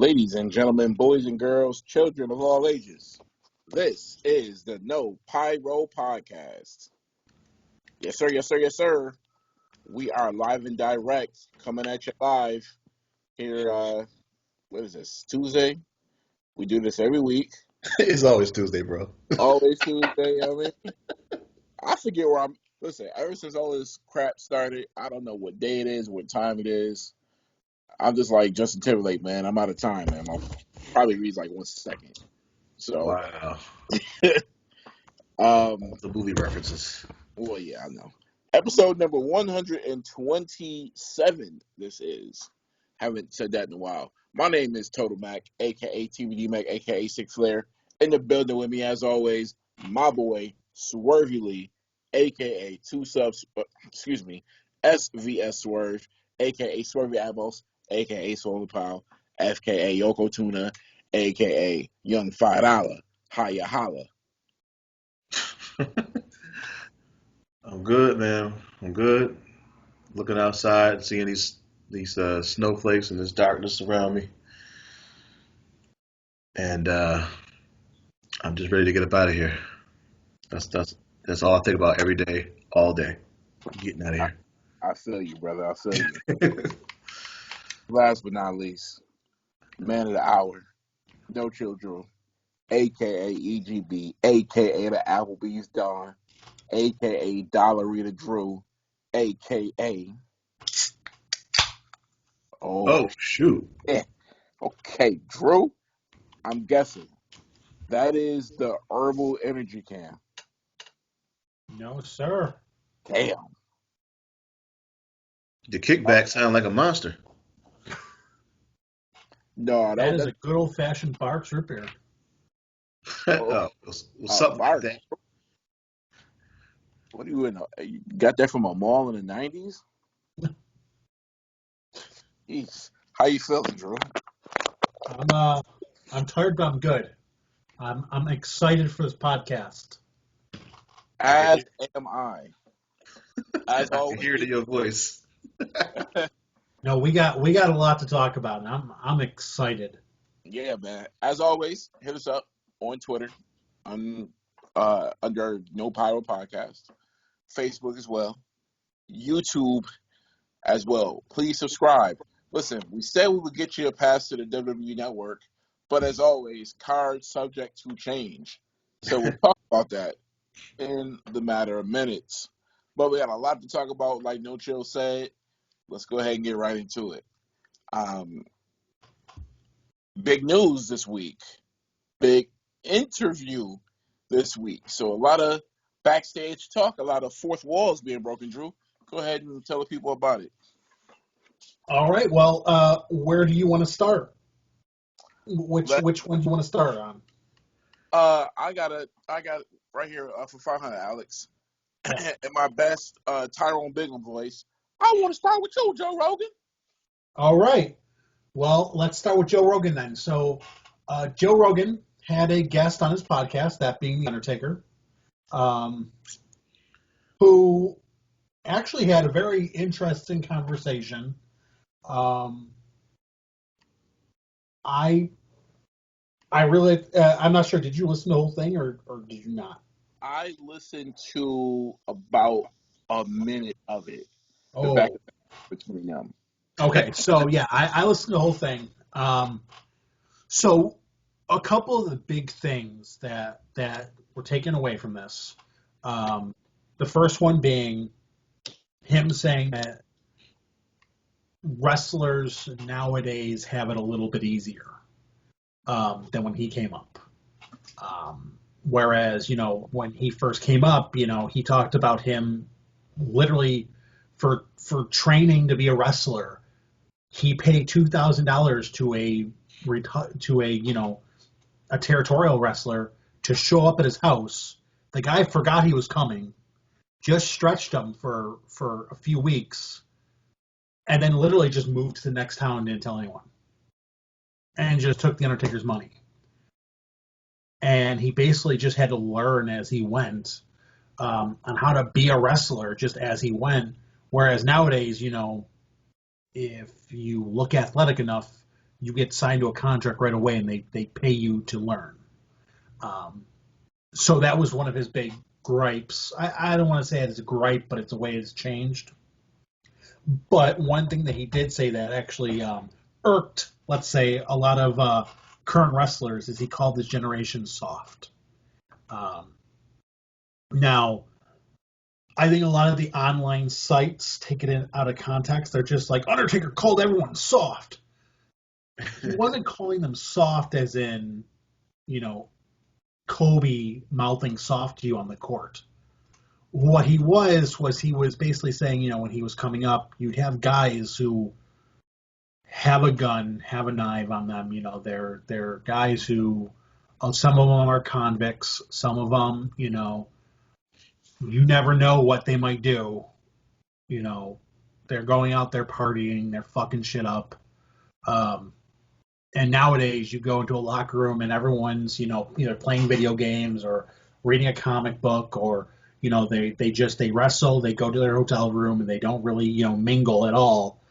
Ladies and gentlemen, boys and girls, children of all ages, this is the No Pyro Podcast. Yes, sir, yes, sir, yes, sir. We are live and direct, coming at you live here, what is this, Tuesday? We do this every week. It's always Tuesday, bro. Always Tuesday, I forget where I'm. Listen, ever since all this crap started, I don't know what day it is, what time it is. I'm just like Justin Timberlake, man. I'm out of time, man. I'll probably read like 1 second. So, Wow. The movie references. Well, yeah, I know. Episode number 127. This is. Haven't said that in a while. My name is Total Mac, aka TVD Mac, aka Six Flair. In the building with me, as always, my boy Swervely, aka SVS Swerve, aka Swervy Amos, aka Solar Pal, FKA Yoko Tuna, aka Young $5. Hiya holla. I'm good, man. I'm good. Looking outside, seeing these snowflakes and this darkness around me, and I'm just ready to get up out of here. That's all I think about every day, all day. Getting out of here. I feel you, brother. I feel you. Last but not least, man of the hour, No Chill Drew, a.k.a. EGB, a.k.a. the Applebee's Don, a.k.a. Dollarita Drew, a.k.a. Oh, shoot. Yeah. Okay, Drew, I'm guessing that is the Herbal Energy Can. No, sir. Damn. The kickback sound like a monster. No, that is a good old-fashioned Barks root beer. Something like that. What are you in? You got that from a mall in the 90s? Jeez. How you feeling, Drew? I'm tired, but I'm good. I'm excited for this podcast. As am I. As I always. can hear it in your voice. No, we got a lot to talk about, and I'm excited. Yeah, man. As always, hit us up on Twitter, under No Pyro Podcast, Facebook as well, YouTube as well. Please subscribe. Listen, we said we would get you a pass to the WWE Network, but as always, cards subject to change. So we'll talk about that in the matter of minutes. But we got a lot to talk about, like No Chill said. Let's go ahead and get right into it. Big news this week. Big interview this week. So a lot of backstage talk, a lot of fourth walls being broken, Drew. Go ahead and tell the people about it. All right. Well, where do you want to start? Which one do you want to start on? I got right here for 500, Alex. In my best Tyrone Bigham voice. I want to start with you, Joe Rogan. All right. Well, let's start with Joe Rogan then. So, Joe Rogan had a guest on his podcast, that being The Undertaker, who actually had a very interesting conversation. I really, I'm not sure. Did you listen to the whole thing or did you not? I listened to about a minute of it. Oh. Back between them. Okay, so yeah, I listened to the whole thing. So a couple of the big things that were taken away from this. The first one being him saying that wrestlers nowadays have it a little bit easier than when he came up. Whereas, when he first came up, he talked about him literally for training to be a wrestler. He paid $2,000 to a territorial wrestler to show up at his house. The guy forgot he was coming, just stretched him for a few weeks, and then literally just moved to the next town and didn't tell anyone. And just took the Undertaker's money. And he basically just had to learn as he went on how to be a wrestler just as he went. Whereas nowadays, if you look athletic enough, you get signed to a contract right away, and they pay you to learn. So that was one of his big gripes. I don't want to say it's a gripe, but it's the way it's changed. But one thing that he did say that actually irked, let's say, a lot of current wrestlers is he called this generation soft. Now, I think a lot of the online sites take it out of context. They're just like, Undertaker called everyone soft. He wasn't calling them soft as in, Kobe mouthing soft to you on the court. What he was basically saying, when he was coming up, you'd have guys who have a gun, have a knife on them. They're guys who, some of them are convicts. Some of them, you never know what they might do. They're going out there partying, they're fucking shit up. And nowadays, you go into a locker room and everyone's, either playing video games or reading a comic book, or, they wrestle, they go to their hotel room, and they don't really, mingle at all.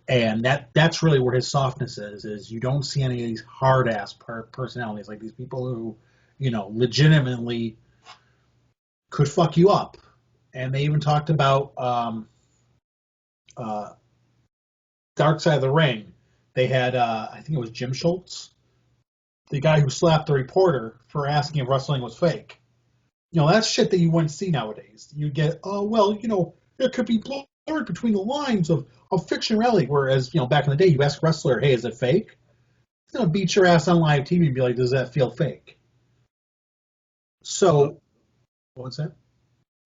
And that's really where his softness is you don't see any of these hard-ass personalities, like these people who, legitimately could fuck you up. And they even talked about Dark Side of the Ring. They had, I think it was Jim Schultz, the guy who slapped the reporter for asking if wrestling was fake. That's shit that you wouldn't see nowadays. You get, it could be blurred between the lines of fiction and reality. Whereas, back in the day, you ask a wrestler, hey, is it fake? He's going to beat your ass on live TV and be like, does that feel fake? So, what's that?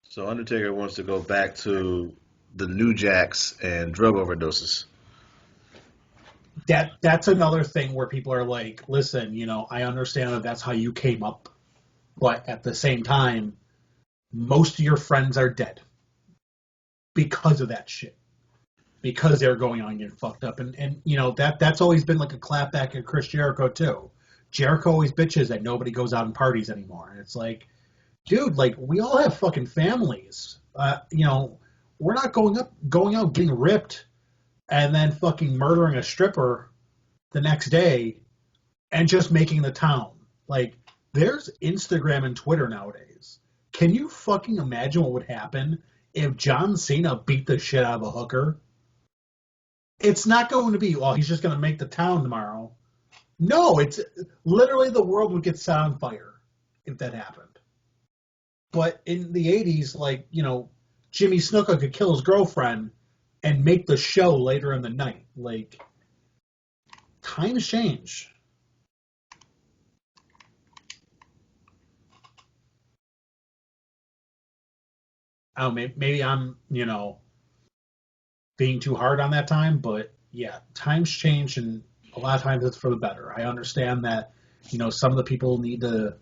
So Undertaker wants to go back to the New Jacks and drug overdoses. That's another thing where people are like, listen, I understand that that's how you came up, but at the same time, most of your friends are dead because of that shit, because they're going on and getting fucked up, and that's always been like a clapback at Chris Jericho too. Jericho always bitches that nobody goes out and parties anymore, and it's like, dude, like, we all have fucking families. We're not going out getting ripped and then fucking murdering a stripper the next day and just making the town. Like, there's Instagram and Twitter nowadays. Can you fucking imagine what would happen if John Cena beat the shit out of a hooker? It's not going to be, he's just going to make the town tomorrow. No, it's literally the world would get set on fire if that happened. But in the 80s, like, Jimmy Snuka could kill his girlfriend and make the show later in the night. Like, times change. Oh, maybe I'm, being too hard on that time, but yeah, times change, and a lot of times it's for the better. I understand that, some of the people need to,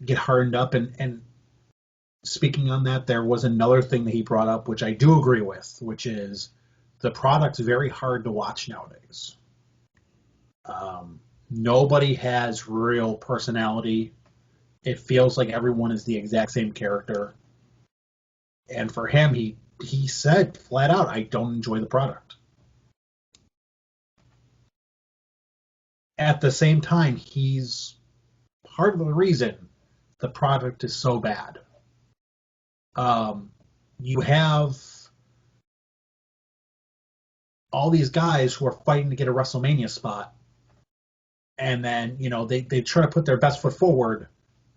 get hardened up, and speaking on that, there was another thing that he brought up, which I do agree with, which is the product's very hard to watch nowadays. Nobody has real personality. It feels like everyone is the exact same character. And for him, he said flat out, I don't enjoy the product. At the same time, he's part of the reason the product is so bad. You have all these guys who are fighting to get a WrestleMania spot, and then, they try to put their best foot forward,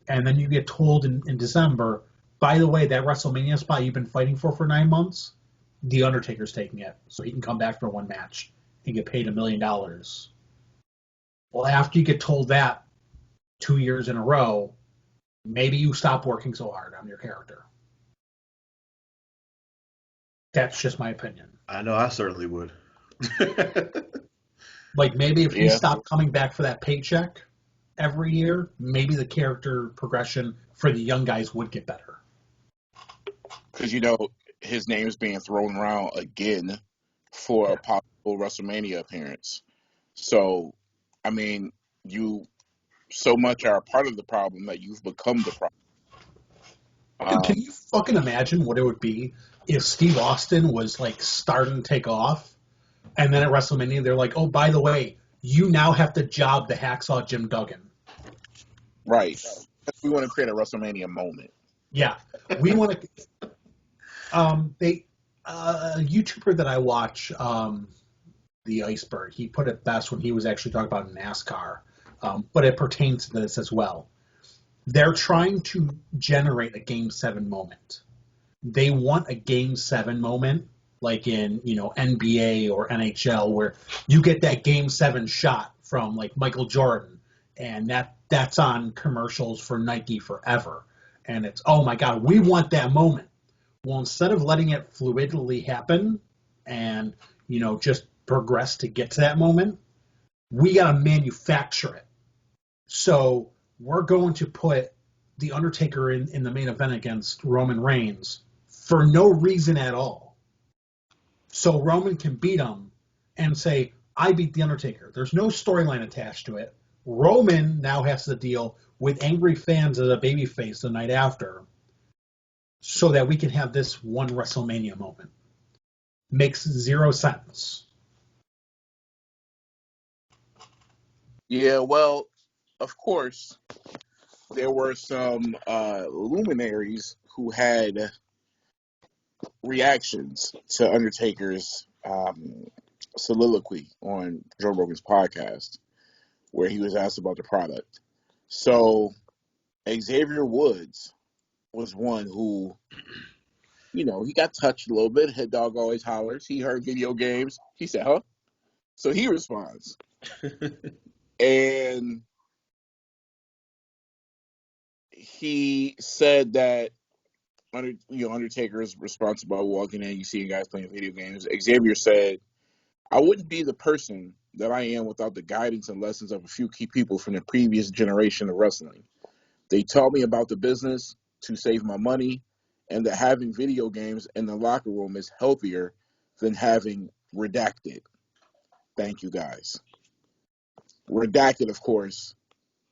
and then you get told in December, by the way, that WrestleMania spot you've been fighting for 9 months, The Undertaker's taking it, so he can come back for one match and get paid $1 million. Well, after you get told that 2 years in a row, maybe you stop working so hard on your character. That's just my opinion. I know I certainly would. Like, maybe if he stopped coming back for that paycheck every year, maybe the character progression for the young guys would get better. Because, his name is being thrown around again for a possible WrestleMania appearance. So, I mean, you so much are a part of the problem that you've become the problem. Dude, can you fucking imagine what it would be if Steve Austin was, like, starting to take off, And then at WrestleMania, they're like, oh, by the way, you now have to job the Hacksaw Jim Duggan. Right. We want to create a WrestleMania moment. Yeah. We want to... a YouTuber that I watch, the Iceberg, he put it best when he was actually talking about NASCAR, but it pertains to this as well. They're trying to generate a Game 7 moment. They want a Game 7 moment, like in, NBA or NHL, where you get that Game 7 shot from, like, Michael Jordan, and that's on commercials for Nike forever. And it's, oh, my God, we want that moment. Well, instead of letting it fluidly happen and, just progress to get to that moment, we got to manufacture it. So we're going to put The Undertaker in the main event against Roman Reigns for no reason at all. So Roman can beat him and say, I beat The Undertaker. There's no storyline attached to it. Roman now has to deal with angry fans as a babyface the night after so that we can have this one WrestleMania moment. Makes zero sense. Yeah, well, of course, there were some luminaries who had reactions to Undertaker's soliloquy on Joe Rogan's podcast, where he was asked about the product. So Xavier Woods was one who, he got touched a little bit. Head dog always hollers. He heard video games. He said, huh? So he responds. And he said that Undertaker is responsible walking in, you see guys playing video games. Xavier said, I wouldn't be the person that I am without the guidance and lessons of a few key people from the previous generation of wrestling. They taught me about the business to save my money and that having video games in the locker room is healthier than having Redacted. Thank you, guys. Redacted, of course,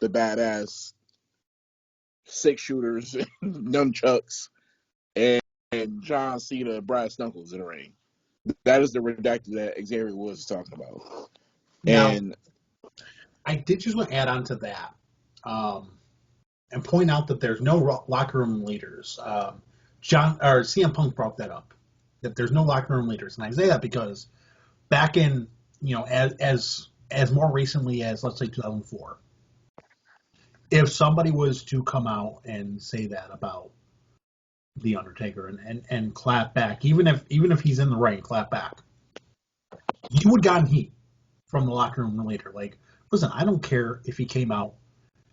the badass 6-shooters, nunchucks, and John Cena, Brad Snuggles in the ring. That is the Redacted that Xavier Woods is talking about. Now, And I did just want to add on to that and point out that there's no locker room leaders. CM Punk brought that up, that there's no locker room leaders. And I say that because back in, as more recently as, let's say, 2004, if somebody was to come out and say that about The Undertaker and clap back, even if he's in the ring, clap back, you would gotten heat from the locker room leader. Like, listen, I don't care if he came out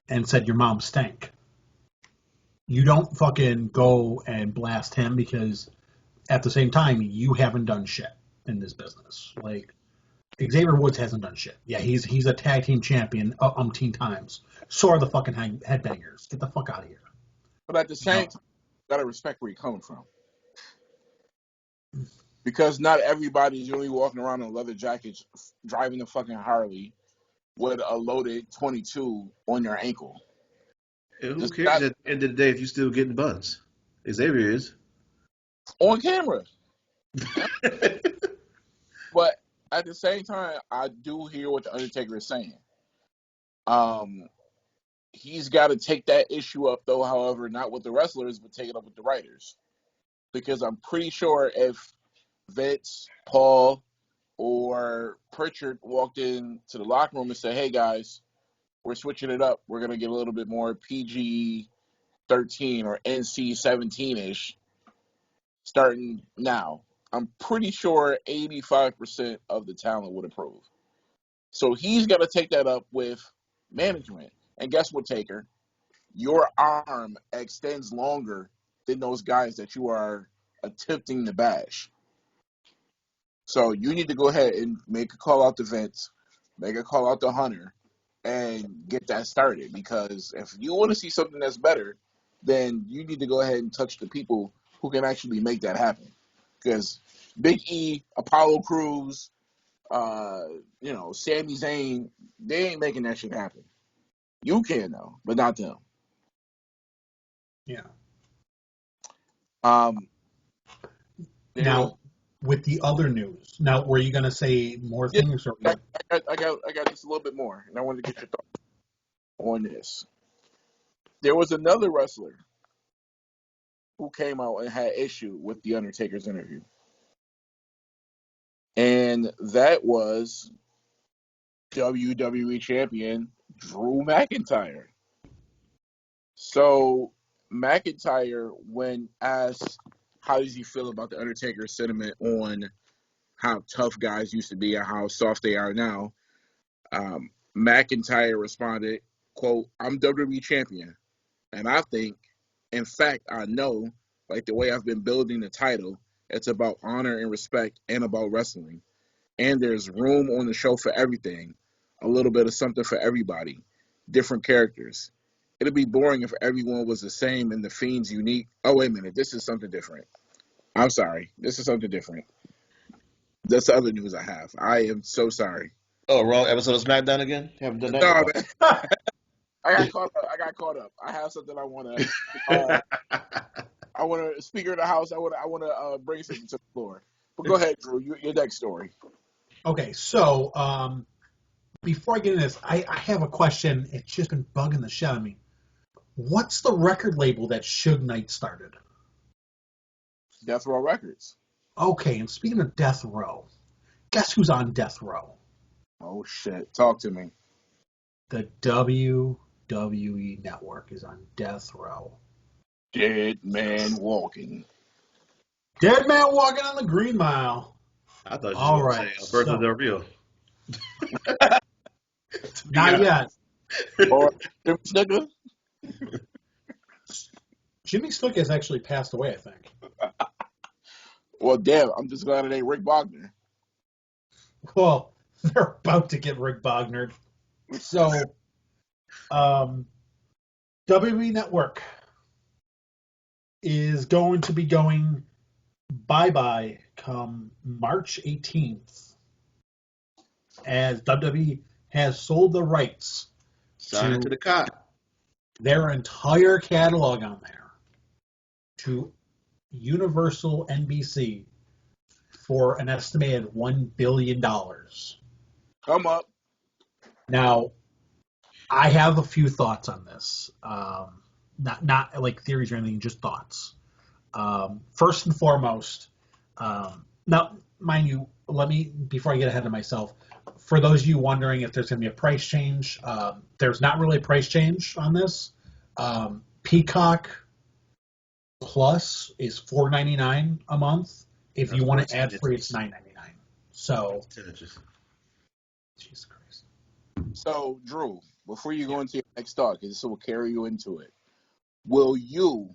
and said your mom stank. You don't fucking go and blast him because at the same time you haven't done shit in this business. Like, Xavier Woods hasn't done shit. Yeah, he's a tag team champion umpteen times. So are the fucking headbangers. Get the fuck out of here. But at the same time, you gotta respect where you're coming from. Because not everybody's really walking around in leather jackets driving a fucking Harley with a loaded 22 on your ankle. Yeah, who cares at the end of the day if you're still getting buzz? Xavier is. On camera. But at the same time, I do hear what the Undertaker is saying. He's got to take that issue up, though, however, not with the wrestlers, but take it up with the writers. Because I'm pretty sure if Vince, Paul, or Pritchard walked into the locker room and said, hey, guys, we're switching it up. We're going to get a little bit more PG-13 or NC-17-ish starting now. I'm pretty sure 85% of the talent would approve. So he's got to take that up with management. And guess what, Taker? Your arm extends longer than those guys that you are attempting to bash. So you need to go ahead and make a call out to Vince, make a call out to Hunter, and get that started. Because if you want to see something that's better, then you need to go ahead and touch the people who can actually make that happen. Because Big E, Apollo Crews, Sami Zayn, they ain't making that shit happen. You can though, but not them. Yeah. Now, with the other news. Now, were you going to say more Yeah, things or I, what? I got just a little bit more, and I wanted to get your thoughts on this. There was another wrestler who came out and had issue with the Undertaker's interview, and that was WWE champion Drew McIntyre. So McIntyre, when asked how does he feel about the Undertaker's sentiment on how tough guys used to be and how soft they are now, McIntyre responded, quote, "I'm WWE champion, and I think, in fact, I know, like the way I've been building the title, it's about honor and respect and about wrestling. And there's room on the show for everything, a little bit of something for everybody, different characters. It'd be boring if everyone was the same and the Fiend's unique. Oh, wait a minute, this is something different. I'm sorry, this is something different. That's the other news I have. I am so sorry. Oh, wrong episode of SmackDown again? Haven't done that in a No, while. man. I got caught up. I have something I want to. I want to. Speaker of the House. I want to bring something to the floor. But go ahead, Drew. Your next story. Okay, so before I get into this, I have a question. It's just been bugging the shit out of me. What's the record label that Suge Knight started? Death Row Records. Okay, and speaking of Death Row, guess who's on Death Row? Oh shit! Talk to me. The WWE Network is on Death Row. Dead man walking. Dead man walking on the Green Mile. I thought you All were going right, to say Alberto so Del Rio. not yet. Or Jimmy Snuka. Jimmy Snuka has actually passed away, I think. Well, damn. I'm just glad it ain't Rick Wagner. Well, they're about to get Rick Bogner. So, WWE Network is going to be going bye-bye come March 18th as WWE has sold the rights Sign it to the cop. their entire catalog on there to Universal NBC for an estimated $1 billion. Come up. Now, I have a few thoughts on this. Not like theories or anything, just thoughts. First and foremost, now, mind you, before I get ahead of myself, for those of you wondering if there's going to be a price change, there's not really a price change on this. Peacock Plus is $4.99 a month. If you want it ad free, it's $9.99. So, Jesus Christ. So, Drew, before you go into your next thought, because this will carry you into it, will you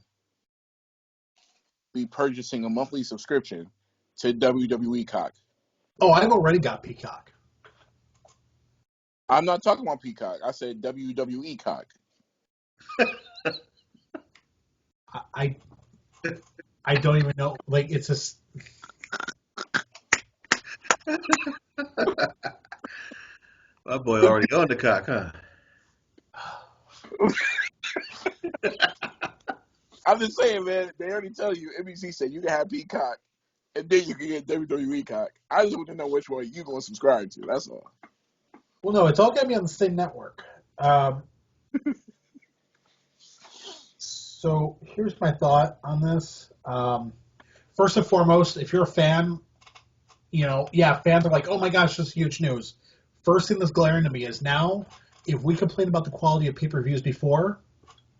be purchasing a monthly subscription to WWE Cock? Oh, I've already got Peacock. I'm not talking about Peacock. I said WWE Cock. I don't even know. Like, it's a. My boy already on the cock, huh? I'm just saying, man. They already tell you. NBC said you can have Peacock, and then you can get WWE Cock. I just want to know which one you gonna subscribe to. That's all. Well, no, it's all going to be on the same network. So here's my thought on this. First and foremost, if you're a fan, fans are like, oh my gosh, this is huge news. First thing that's glaring to me is now, if we complain about the quality of pay-per-views before,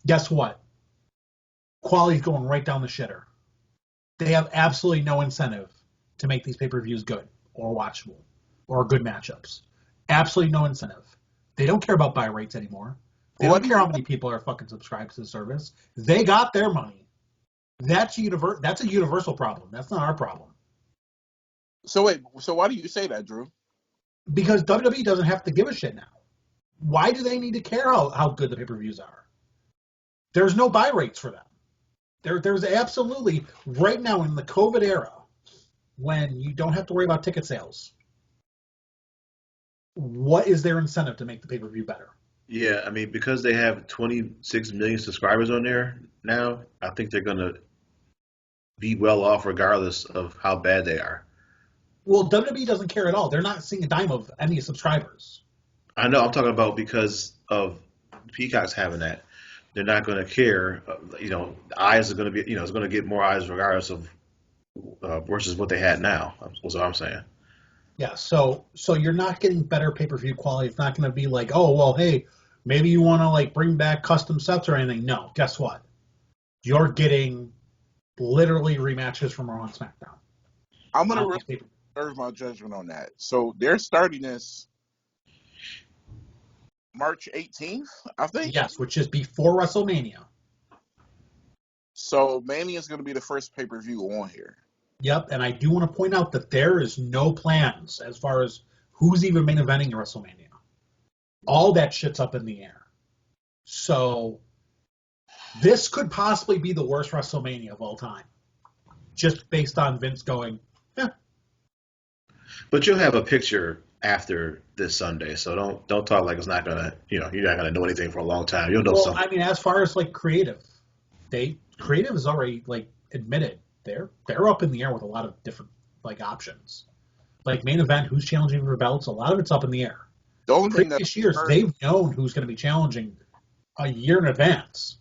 guess what? Quality's going right down the shitter. They have absolutely no incentive to make these pay-per-views good or watchable or good matchups. Absolutely no incentive. They don't care about buy rates anymore. They don't care how many people are fucking subscribed to the service. They got their money. That's a universal problem. That's not our problem. So wait. So why do you say that, Drew? Because WWE doesn't have to give a shit now. Why do they need to care how good the pay-per-views are? There's no buy rates for them. There's absolutely, right now in the COVID era, when you don't have to worry about ticket sales, what is their incentive to make the pay-per-view better? Yeah, I mean, because they have 26 million subscribers on there now, I think they're going to be well off regardless of how bad they are. Well, WWE doesn't care at all. They're not seeing a dime of any subscribers. I know. I'm talking about because of Peacock's having that. They're not going to care. The eyes are going to be. It's going to get more eyes regardless of versus what they had now. That's what I'm saying. Yeah, so you're not getting better pay-per-view quality. It's not going to be like, oh, well, hey, maybe you want to like bring back custom sets or anything. No, guess what? You're getting literally rematches from Raw and SmackDown. I'm going to reserve my judgment on that. So they're starting this March 18th, I think. Yes, which is before WrestleMania. So Mania is going to be the first pay-per-view on here. Yep, and I do want to point out that there is no plans as far as who's even main eventing in WrestleMania. All that shit's up in the air. So this could possibly be the worst WrestleMania of all time, just based on Vince going, yeah. But you'll have a picture after this Sunday, so don't talk like it's not gonna. You're not gonna know anything for a long time. You'll know something. I mean, as far as like creative is already like admitted they're up in the air with a lot of different like options. Like main event, who's challenging for belts? A lot of it's up in the air. The only thing previous years, they've known who's going to be challenging a year in advance.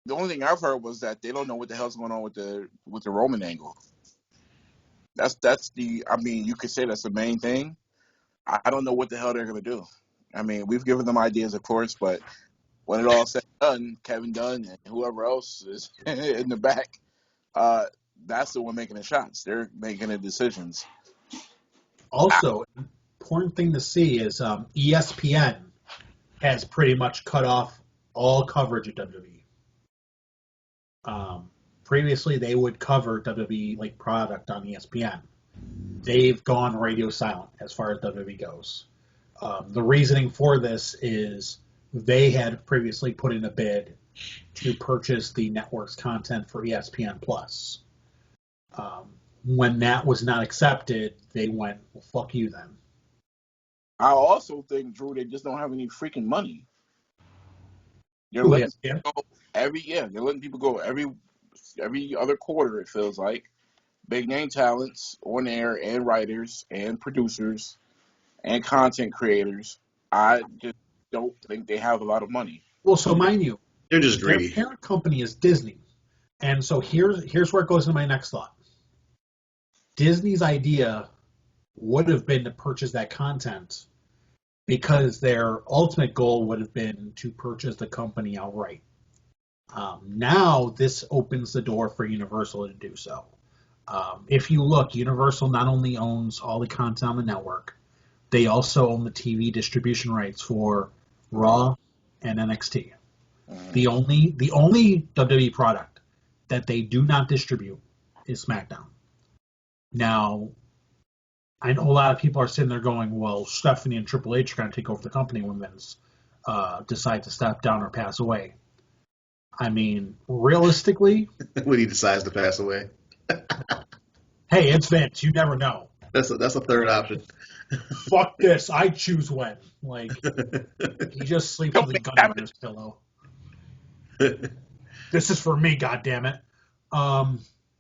The only thing I've heard was that they don't know what the hell's going on with the Roman angle. That's the. I mean, you could say that's the main thing. I don't know what the hell they're going to do. I mean, we've given them ideas, of course, but when it all said and done, Kevin Dunn and whoever else is in the back, that's the one making the shots. They're making the decisions. Also, an important thing to see is ESPN has pretty much cut off all coverage of WWE. Previously, they would cover WWE like product on ESPN. They've gone radio silent as far as WWE goes. The reasoning for this is they had previously put in a bid to purchase the network's content for ESPN Plus. When that was not accepted, they went, well, fuck you then. I also think, Drew, they just don't have any freaking money. They're letting people go they're letting people go every other quarter, it feels like. Big name talents on air and writers and producers and content creators. I just don't think they have a lot of money. Well, so mind you, they're just greedy. Their parent company is Disney. And so here's where it goes into my next thought. Disney's idea would have been to purchase that content because their ultimate goal would have been to purchase the company outright. Now this opens the door for Universal to do so. If you look, Universal not only owns all the content on the network, they also own the TV distribution rights for Raw and NXT. The only WWE product that they do not distribute is SmackDown. Now, I know a lot of people are sitting there going, well, Stephanie and Triple H are going to take over the company when Vince decides to step down or pass away. I mean, realistically... when he decides to pass away. Hey, it's Vince. You never know. That's a third option. Fuck this. I choose when. Like, he just sleeps with a gun under his pillow. This is for me, goddammit.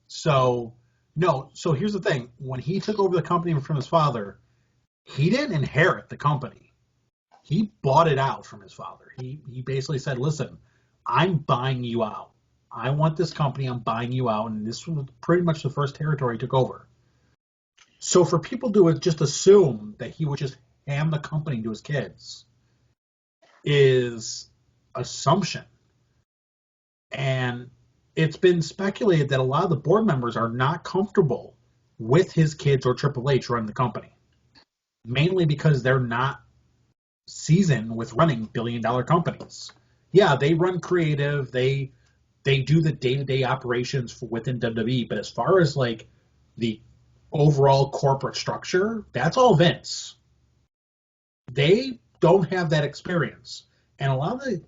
So here's the thing. When he took over the company from his father, he didn't inherit the company. He bought it out from his father. He basically said, listen, I'm buying you out. I want this company. I'm buying you out. And this was pretty much the first territory he took over. So for people to just assume that he would just hand the company to his kids is assumption. And it's been speculated that a lot of the board members are not comfortable with his kids or Triple H running the company. Mainly because they're not seasoned with running billion-dollar companies. Yeah, they run creative. They do the day-to-day operations within WWE. But as far as like the overall corporate structure, that's all Vince. They don't have that experience. And a lot of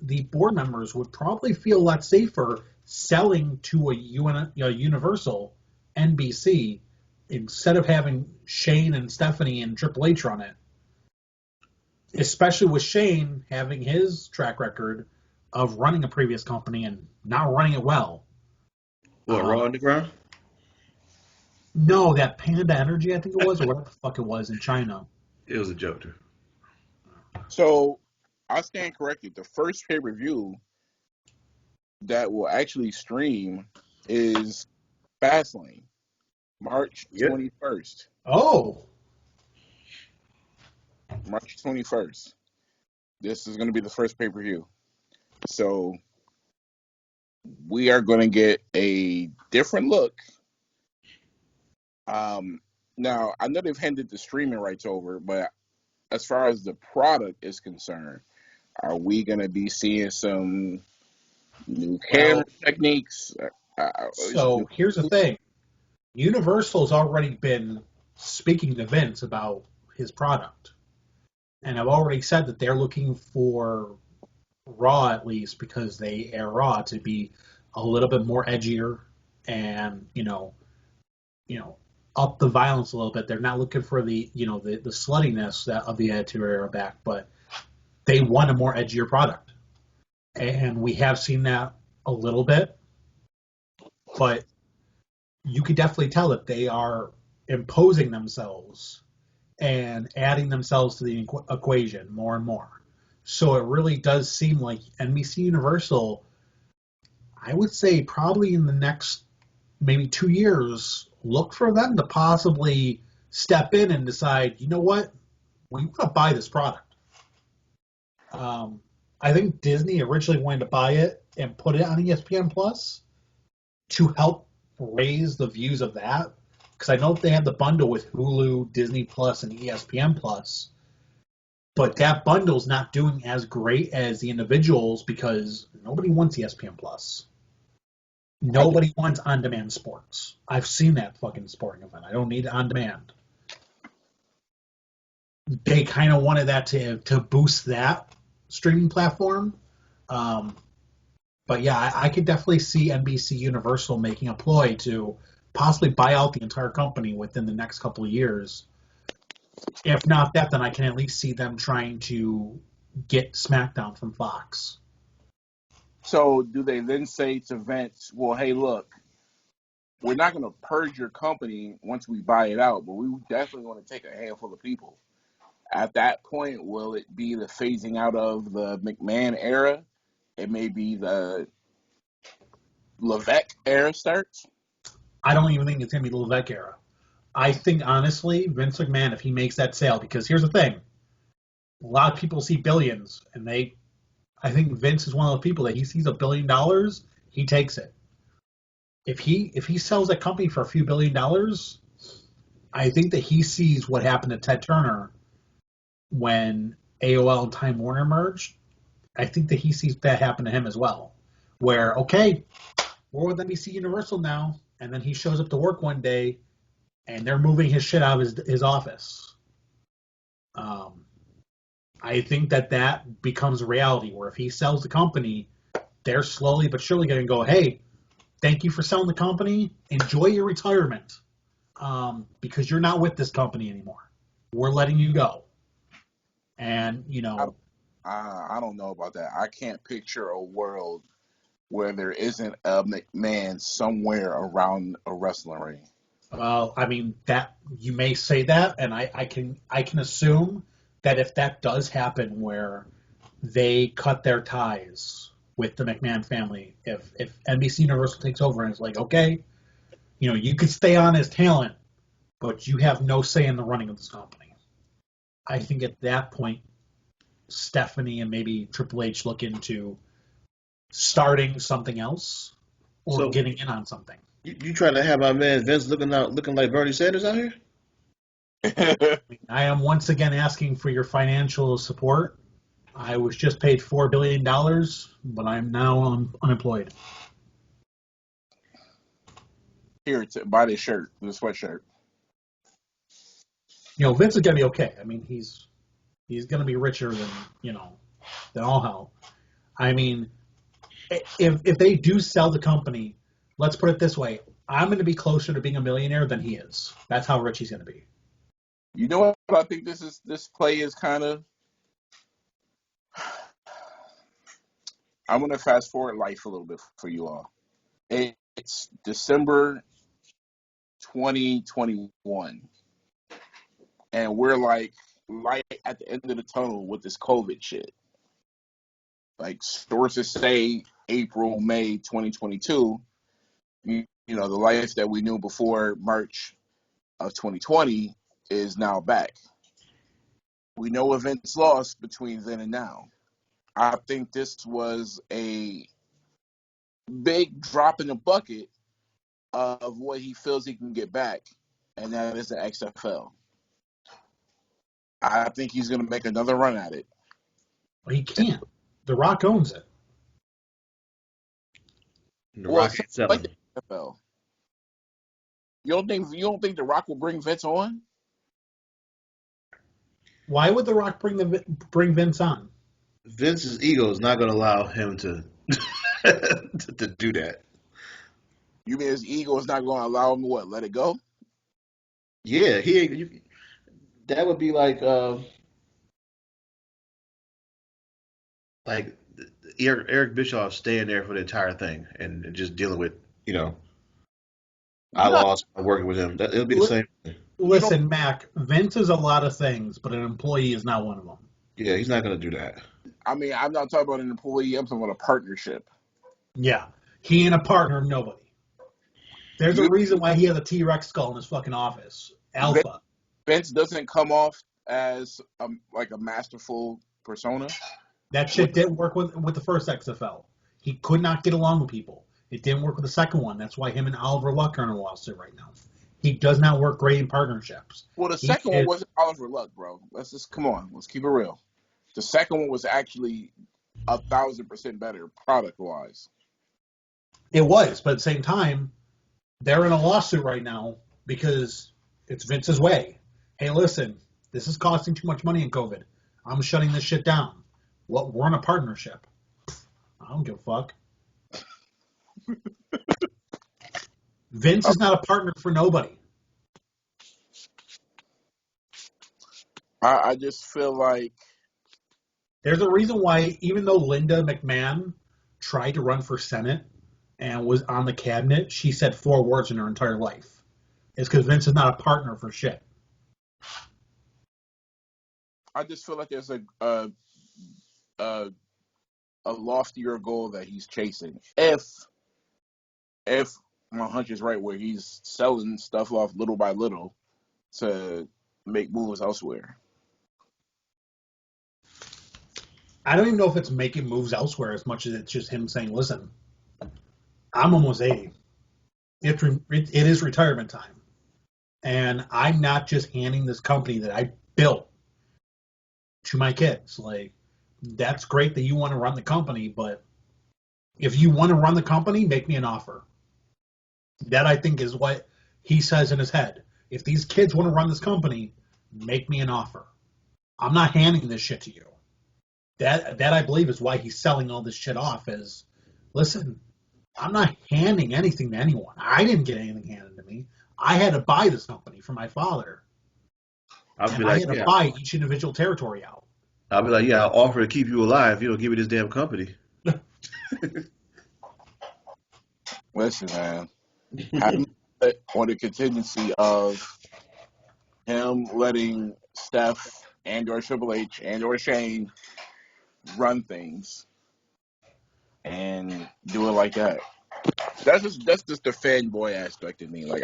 the board members would probably feel a lot safer selling to a Universal NBC instead of having Shane and Stephanie and Triple H run it. Especially with Shane having his track record of running a previous company and not running it well. What, Raw Underground? No, that Panda Energy, I think it was, or whatever the fuck it was in China. It was a joke, too. So I stand corrected. The first pay-per-view that will actually stream is Fastlane, March Yep. 21st. Oh, March 21st. This is going to be the first pay-per-view. So we are going to get a different look. Now, I know they've handed the streaming rights over, but as far as the product is concerned, are we going to be seeing some new camera techniques? so here's the thing. Universal's already been speaking to Vince about his product. And I've already said that they're looking for Raw, at least, because they air Raw, to be a little bit more edgier and, up the violence a little bit. They're not looking for the sluttiness of the Attitude Era back, but they want a more edgier product. And we have seen that a little bit, but you could definitely tell that they are imposing themselves and adding themselves to the equation more and more. So it really does seem like NBC Universal, I would say probably in the next maybe 2 years, look for them to possibly step in and decide, you know what, we want to buy this product. I think Disney originally wanted to buy it and put it on ESPN Plus to help raise the views of that. Because I know they have the bundle with Hulu, Disney Plus, and ESPN Plus. But that bundle's not doing as great as the individuals because nobody wants ESPN Plus. Nobody wants on-demand sports. I've seen that fucking sporting event. I don't need it on demand. They kind of wanted that to boost that streaming platform. But yeah, I could definitely see NBC Universal making a ploy to possibly buy out the entire company within the next couple of years. If not that, then I can at least see them trying to get SmackDown from Fox. So do they then say to Vince, well, hey, look, we're not going to purge your company once we buy it out, but we definitely want to take a handful of people. At that point, will it be the phasing out of the McMahon era? It may be the Levesque era starts. I don't even think it's going to be the Levesque era. I think, honestly, Vince McMahon, if he makes that sale, because here's the thing. A lot of people see billions, and I think Vince is one of the people that he sees $1 billion, he takes it. If he sells that company for a few $1 billion, I think that he sees what happened to Ted Turner when AOL and Time Warner merged. I think that he sees that happen to him as well. Where, okay, we're with NBC Universal now, and then he shows up to work one day, and they're moving his shit out of his office. I think that becomes a reality, where if he sells the company, they're slowly but surely going to go, hey, thank you for selling the company. Enjoy your retirement, because you're not with this company anymore. We're letting you go. And, I don't know about that. I can't picture a world where there isn't a McMahon somewhere around a wrestling ring. well, I mean, that you may say that, and I can assume that if that does happen, where they cut their ties with the McMahon family, if NBC Universal takes over and it's like, okay, you could stay on as talent, but you have no say in the running of this company. I think at that point, Stephanie and maybe Triple H look into starting something else or So getting in on something. you trying to have my man Vince looking like Bernie Sanders out here? I am once again asking for your financial support. I was just paid $4 billion, but I'm now unemployed. Here, buy this shirt, this sweatshirt. Vince is gonna be okay. I mean, he's gonna be richer than all hell. I mean, if they do sell the company, let's put it this way: I'm going to be closer to being a millionaire than he is. That's how rich he's going to be. You know what I think this play is kind of. I'm going to fast forward life a little bit for you all. It's December 2021, and we're like light at the end of the tunnel with this COVID shit. Like sources say, April, May 2022. You know, the life that we knew before March of 2020 is now back. We know events lost between then and now. I think this was a big drop in the bucket of what he feels he can get back, and that is the XFL. I think he's going to make another run at it. But he can't. The Rock owns it. The Rock ain't selling. Like the XFL. You don't think The Rock will bring Vince on? Why would The Rock bring Vince on? Vince's ego is not going to allow him to to do that. You mean his ego is not going to allow him to what? Let it go? Yeah, that would be like Eric Bischoff staying there for the entire thing and just dealing with, outlaws working with him. It'll be the same thing. Listen, Mac, Vince is a lot of things, but an employee is not one of them. Yeah, he's not going to do that. I mean, I'm not talking about an employee. I'm talking about a partnership. Yeah, he ain't a partner of nobody. There's a reason why he has a T-Rex skull in his fucking office. Alpha. Vince doesn't come off as like a masterful persona. That shit didn't work with the first XFL. He could not get along with people. It didn't work with the second one. That's why him and Oliver Luck are in a lawsuit right now. He does not work great in partnerships. Well, the second one wasn't Oliver Luck, bro. Let's just come on. Let's keep it real. The second one was actually 1,000% better product-wise. It was, but at the same time, they're in a lawsuit right now because it's Vince's way. Hey, listen, this is costing too much money in COVID. I'm shutting this shit down. We're in a partnership. I don't give a fuck. Vince is not a partner for nobody. I just feel like there's a reason why, even though Linda McMahon tried to run for Senate and was on the cabinet, she said 4 words in her entire life. It's because Vince is not a partner for shit. I just feel like there's a loftier goal that he's chasing. If my hunch is right, where he's selling stuff off little by little to make moves elsewhere. I don't even know if it's making moves elsewhere as much as it's just him saying, listen, I'm almost 80. It is retirement time. And I'm not just handing this company that I built to my kids. Like, that's great that you want to run the company, but if you want to run the company, make me an offer. That, I think, is what he says in his head. If these kids want to run this company, make me an offer. I'm not handing this shit to you. That I believe is why he's selling all this shit off as, listen, I'm not handing anything to anyone. I didn't get anything handed to me. I had to buy this company from my father. I had to buy each individual territory out. I'll be like, yeah, I'll offer to keep you alive if you don't give me this damn company. Listen, man. I'm on the contingency of him letting Steph and or Triple H and or Shane run things and do it like that. That's just the fanboy aspect of me. Like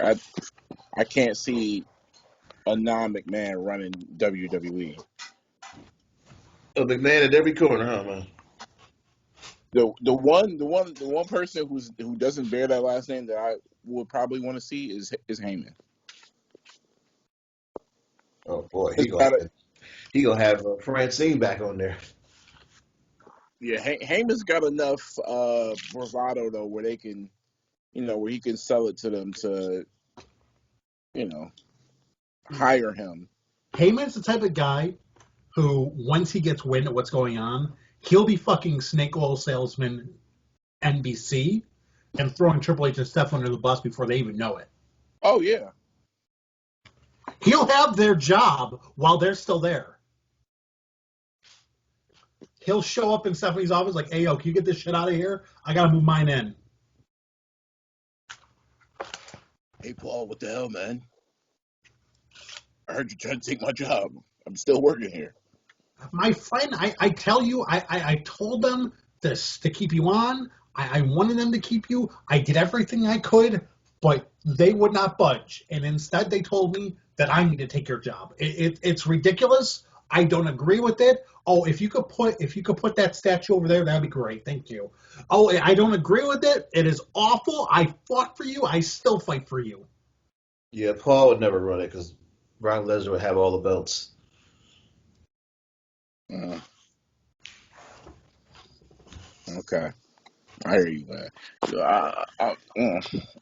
I can't see a non-McMahon running WWE. A McMahon at every corner, huh, man? The one person who doesn't bear that last name that I would probably want to see is Heyman. Oh boy, he gonna have Francine back on there. Yeah, Heyman's got enough bravado though, where they can, where he can sell it to them to, hire him. Heyman's the type of guy who, once he gets wind of what's going on, he'll be fucking snake oil salesman NBC and throwing Triple H and Steph under the bus before they even know it. Oh, yeah. He'll have their job while they're still there. He'll show up in Stephanie's office like, hey, yo, can you get this shit out of here? I got to move mine in. Hey, Paul, what the hell, man? I heard you trying to take my job. I'm still working here. My friend, I tell you, I told them to keep you on. I wanted them to keep you. I did everything I could, but they would not budge. And instead, they told me that I need to take your job. It's ridiculous. I don't agree with it. Oh, if you could put that statue over there, that'd be great. Thank you. Oh, I don't agree with it. It is awful. I fought for you. I still fight for you. Yeah, Paul would never run it because Brock Lesnar would have all the belts. Uh, okay. I hear you, man. So I'm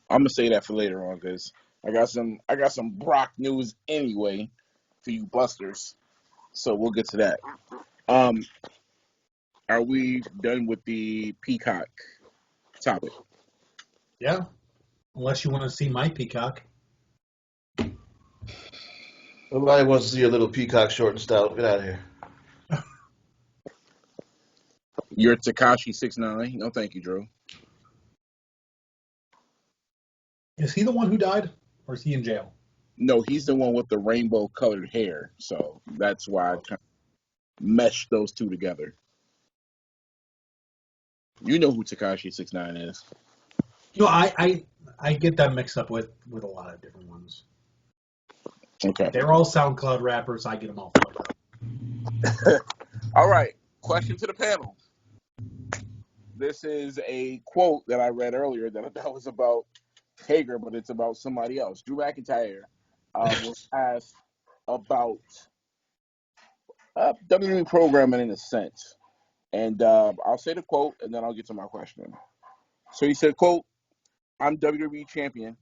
gonna say that for later on because I got some Brock news anyway for you busters. So we'll get to that. Um, are we done with the Peacock topic? Yeah. Unless you want to see my Peacock. Nobody wants to see a little Peacock short and stout. Get out of here. You're Takashi 69. No, thank you, Drew. Is he the one who died, or is he in jail? No, he's the one with the rainbow colored hair. So that's why I kind of meshed those two together. You know who Takashi 69 is. No, I get that mixed up with a lot of different ones. Okay. They're all SoundCloud rappers. I get them all fucked up. All right. Question to the panel. This is a quote that I read earlier that was about Hager, but it's about somebody else. Drew McIntyre was asked about WWE programming in a sense. And I'll say the quote, and then I'll get to my question. So he said, quote, I'm WWE champion,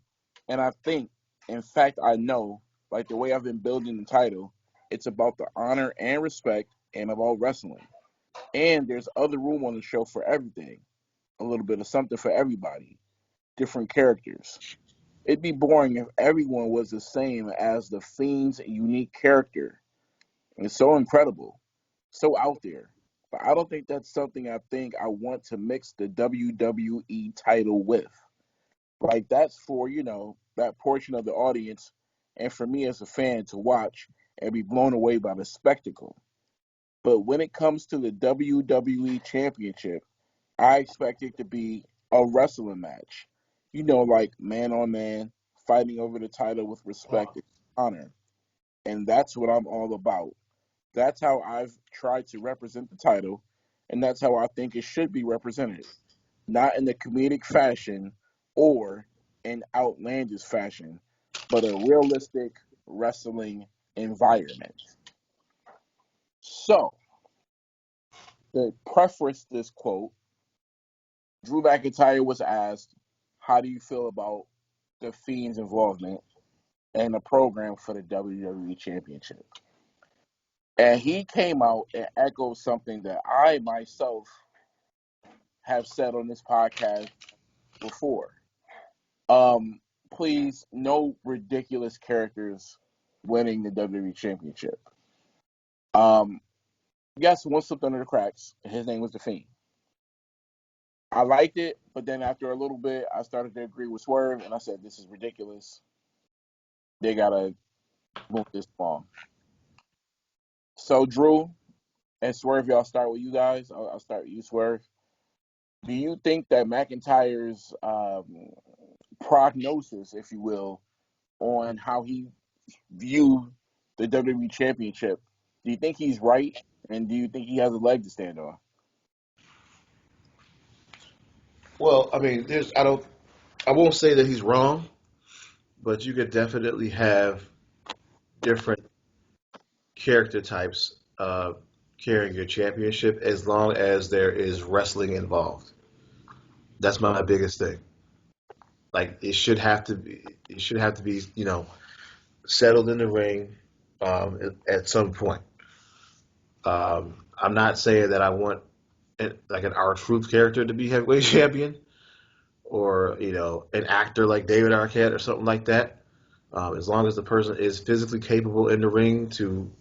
and I think, in fact, I know, like the way I've been building the title, it's about the honor and respect and about wrestling. And there's other room on the show for everything. A little bit of something for everybody. Different characters. It'd be boring if everyone was the same as the Fiend's unique character. It's so incredible, so out there. But I don't think that's something I think I want to mix the WWE title with. Like that's for, that portion of the audience and for me as a fan to watch and be blown away by the spectacle. But when it comes to the WWE Championship, I expect it to be a wrestling match. Like man on man, fighting over the title with respect and honor. And that's what I'm all about. That's how I've tried to represent the title, and that's how I think it should be represented. Not in a comedic fashion or an outlandish fashion, but a realistic wrestling environment. So, to preface this quote, Drew McIntyre was asked, how do you feel about the Fiend's involvement in the program for the WWE Championship? And he came out and echoed something that I myself have said on this podcast before. Please, no ridiculous characters winning the WWE Championship. Yes, one slipped under the cracks. His name was The Fiend. I liked it, but then after a little bit, I started to agree with Swerve, and I said, this is ridiculous. They got to move this along. So, Drew and Swerve, y'all start with you guys. I'll start with you, Swerve. Do you think that McIntyre's prognosis, if you will, on how he viewed the WWE Championship, do you think he's right, and do you think he has a leg to stand on? Well, I mean, I won't say that he's wrong, but you could definitely have different character types carrying your championship as long as there is wrestling involved. That's my biggest thing. Like it should have to be, settled in the ring at some point. I'm not saying that I want like an R-Truth character to be heavyweight champion, or an actor like David Arquette or something like that. As long as the person is physically capable in the ring to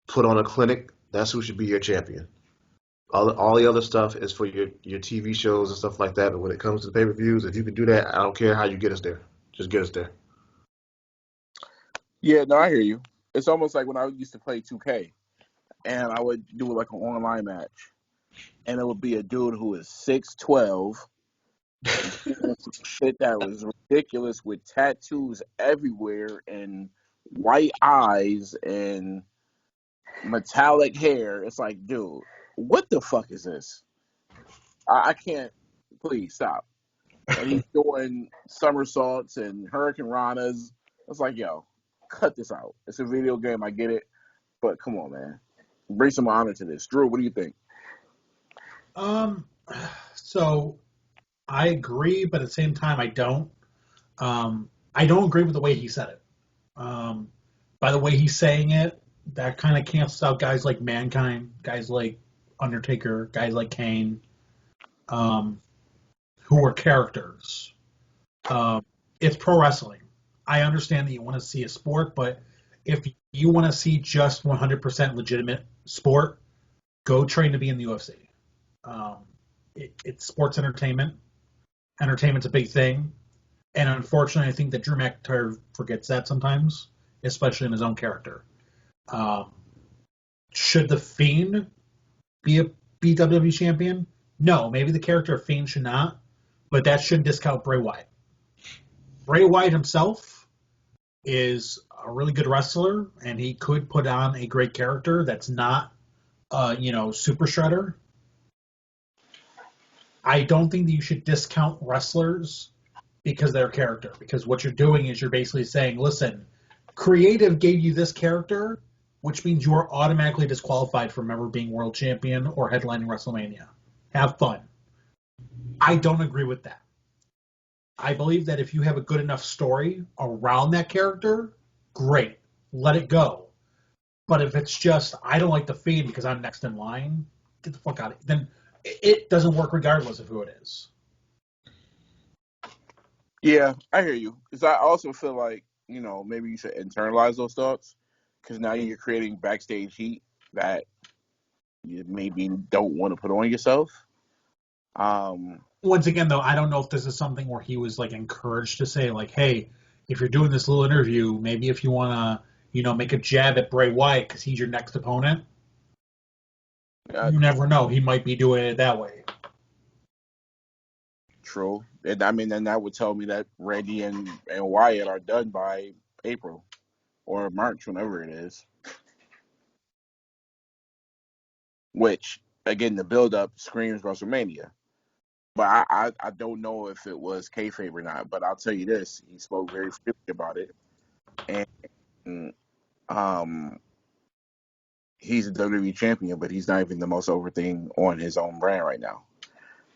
put on a clinic, that's who should be your champion. All the other stuff is for your TV shows and stuff like that. But when it comes to pay-per-views, if you can do that, I don't care how you get us there. Just get us there. Yeah, no, I hear you. It's almost like when I used to play 2K, and I would do like an online match, and it would be a dude who is 6'12", doing some shit that was ridiculous with tattoos everywhere and white eyes and metallic hair. It's like, dude, what the fuck is this? I can't. Please stop. And he's doing somersaults and hurricane ranas. It's like, yo, cut this out. It's a video game. I get it, but come on, man, bring some honor to this. Drew, what do you think? So I agree, but at the same time, I don't. I don't agree with the way he said it. By the way he's saying it, that kind of cancels out guys like Mankind, guys like Undertaker, guys like Kane, who are characters. It's pro wrestling. I understand that you want to see a sport, but if you want to see just 100% legitimate sport, go train to be in the UFC. It's sports entertainment. Entertainment's a big thing. And unfortunately, I think that Drew McIntyre forgets that sometimes, especially in his own character. Should The Fiend be a WWE champion? No, maybe the character of Fiend should not, but that shouldn't discount Bray Wyatt. Bray Wyatt himself is a really good wrestler, and he could put on a great character that's not, Super Shredder. I don't think that you should discount wrestlers because of their character, because what you're doing is you're basically saying, listen, creative gave you this character, which means you are automatically disqualified from ever being world champion or headlining WrestleMania. Have fun. I don't agree with that. I believe that if you have a good enough story around that character, great. Let it go. But if it's just, I don't like The Fiend because I'm next in line, get the fuck out of it. Then it doesn't work regardless of who it is. Yeah, I hear you. Because I also feel like, maybe you should internalize those thoughts. Because now you're creating backstage heat that you maybe don't want to put on yourself. Once again, though, I don't know if this is something where he was like encouraged to say, like, hey, if you're doing this little interview, maybe if you want to, make a jab at Bray Wyatt because he's your next opponent. You never know. He might be doing it that way. True. And I mean, then that would tell me that Randy and Wyatt are done by April or March, whenever it is. Which, again, the build-up screams WrestleMania. But I don't know if it was kayfabe or not. But I'll tell you this: he spoke very freely about it, and he's a WWE champion, but he's not even the most over thing on his own brand right now.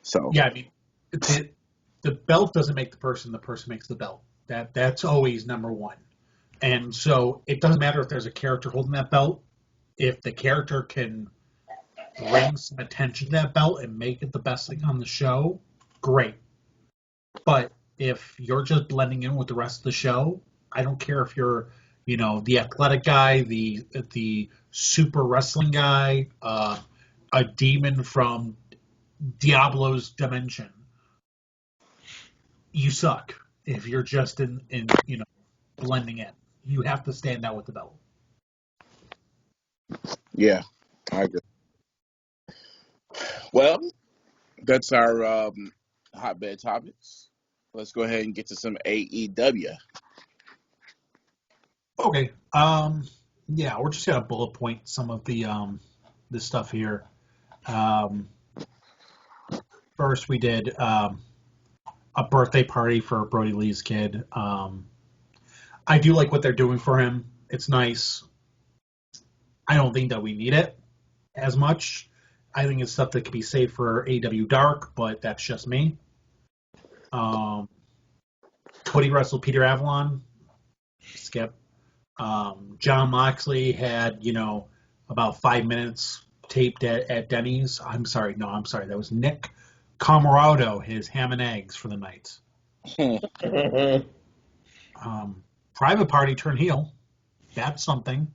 So yeah, I mean, the belt doesn't make the person makes the belt. That's always number one. And so it doesn't matter if there's a character holding that belt. If the character can bring some attention to that belt and make it the best thing on the show, great. But if you're just blending in with the rest of the show, I don't care if you're, the athletic guy, the super wrestling guy, a demon from Diablo's dimension. You suck if you're just in blending in. You have to stand out with the belt. yeah, I agree. Well, that's our hotbed topics. Let's go ahead and get to some AEW. Okay. Yeah, we're just gonna bullet point some of the stuff here. First, we did a birthday party for Brody Lee's kid. I do like what they're doing for him. It's nice. I don't think that we need it as much. I think it's stuff that could be saved for AEW Dark, but that's just me. Cody wrestled Peter Avalon. Skip. John Moxley had, about 5 minutes taped at Denny's. I'm sorry. That was Nick Camarado, his ham and eggs for the night. Private Party turned heel. That's something.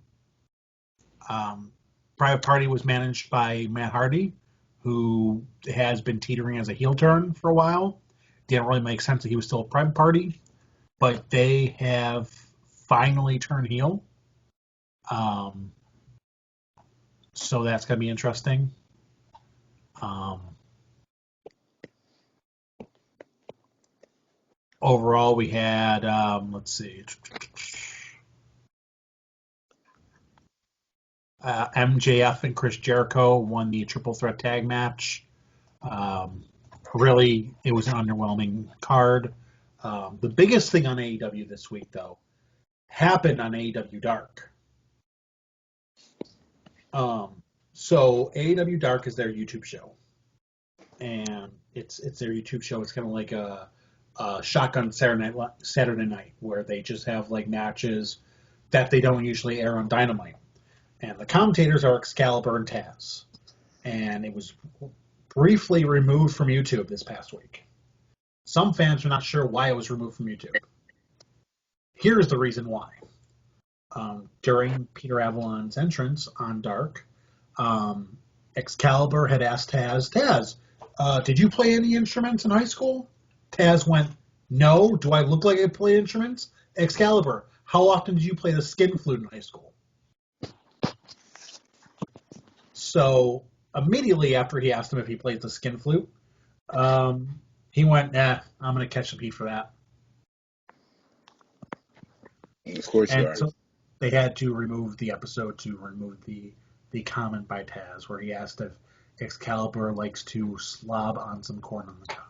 Private Party was managed by Matt Hardy, who has been teetering as a heel turn for a while. Didn't really make sense that he was still a Private Party, but they have finally turn heel. So that's going to be interesting. Overall, we had, let's see, MJF and Chris Jericho won the triple threat tag match. Really, it was an underwhelming card. The biggest thing on AEW this week, though, happened on AEW Dark. So AEW Dark is their YouTube show, and it's their YouTube show. It's kind of like a Shotgun Saturday Night, where they just have like matches that they don't usually air on Dynamite. And the commentators are Excalibur and Taz, and it was briefly removed from YouTube this past week. Some fans are not sure why it was removed from YouTube. Here's the reason why. During Peter Avalon's entrance on Dark, Excalibur had asked Taz, did you play any instruments in high school? Taz went, no. Do I look like I play instruments? Excalibur, how often did you play the skin flute in high school? So immediately after he asked him if he played the skin flute, he went, nah, I'm going to catch some heat for that. Of course you are. So they had to remove the episode to remove the comment by Taz where he asked if Excalibur likes to slob on some corn on the cob.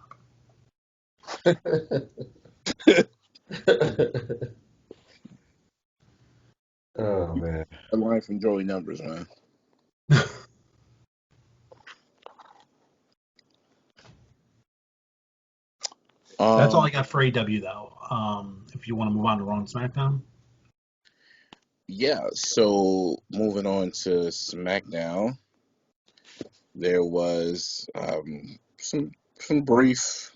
Oh, man. A line from Joey Numbers, man. That's all I got for AW, though. If you want to move on to Raw and SmackDown. Yeah, so moving on to SmackDown, there was some brief,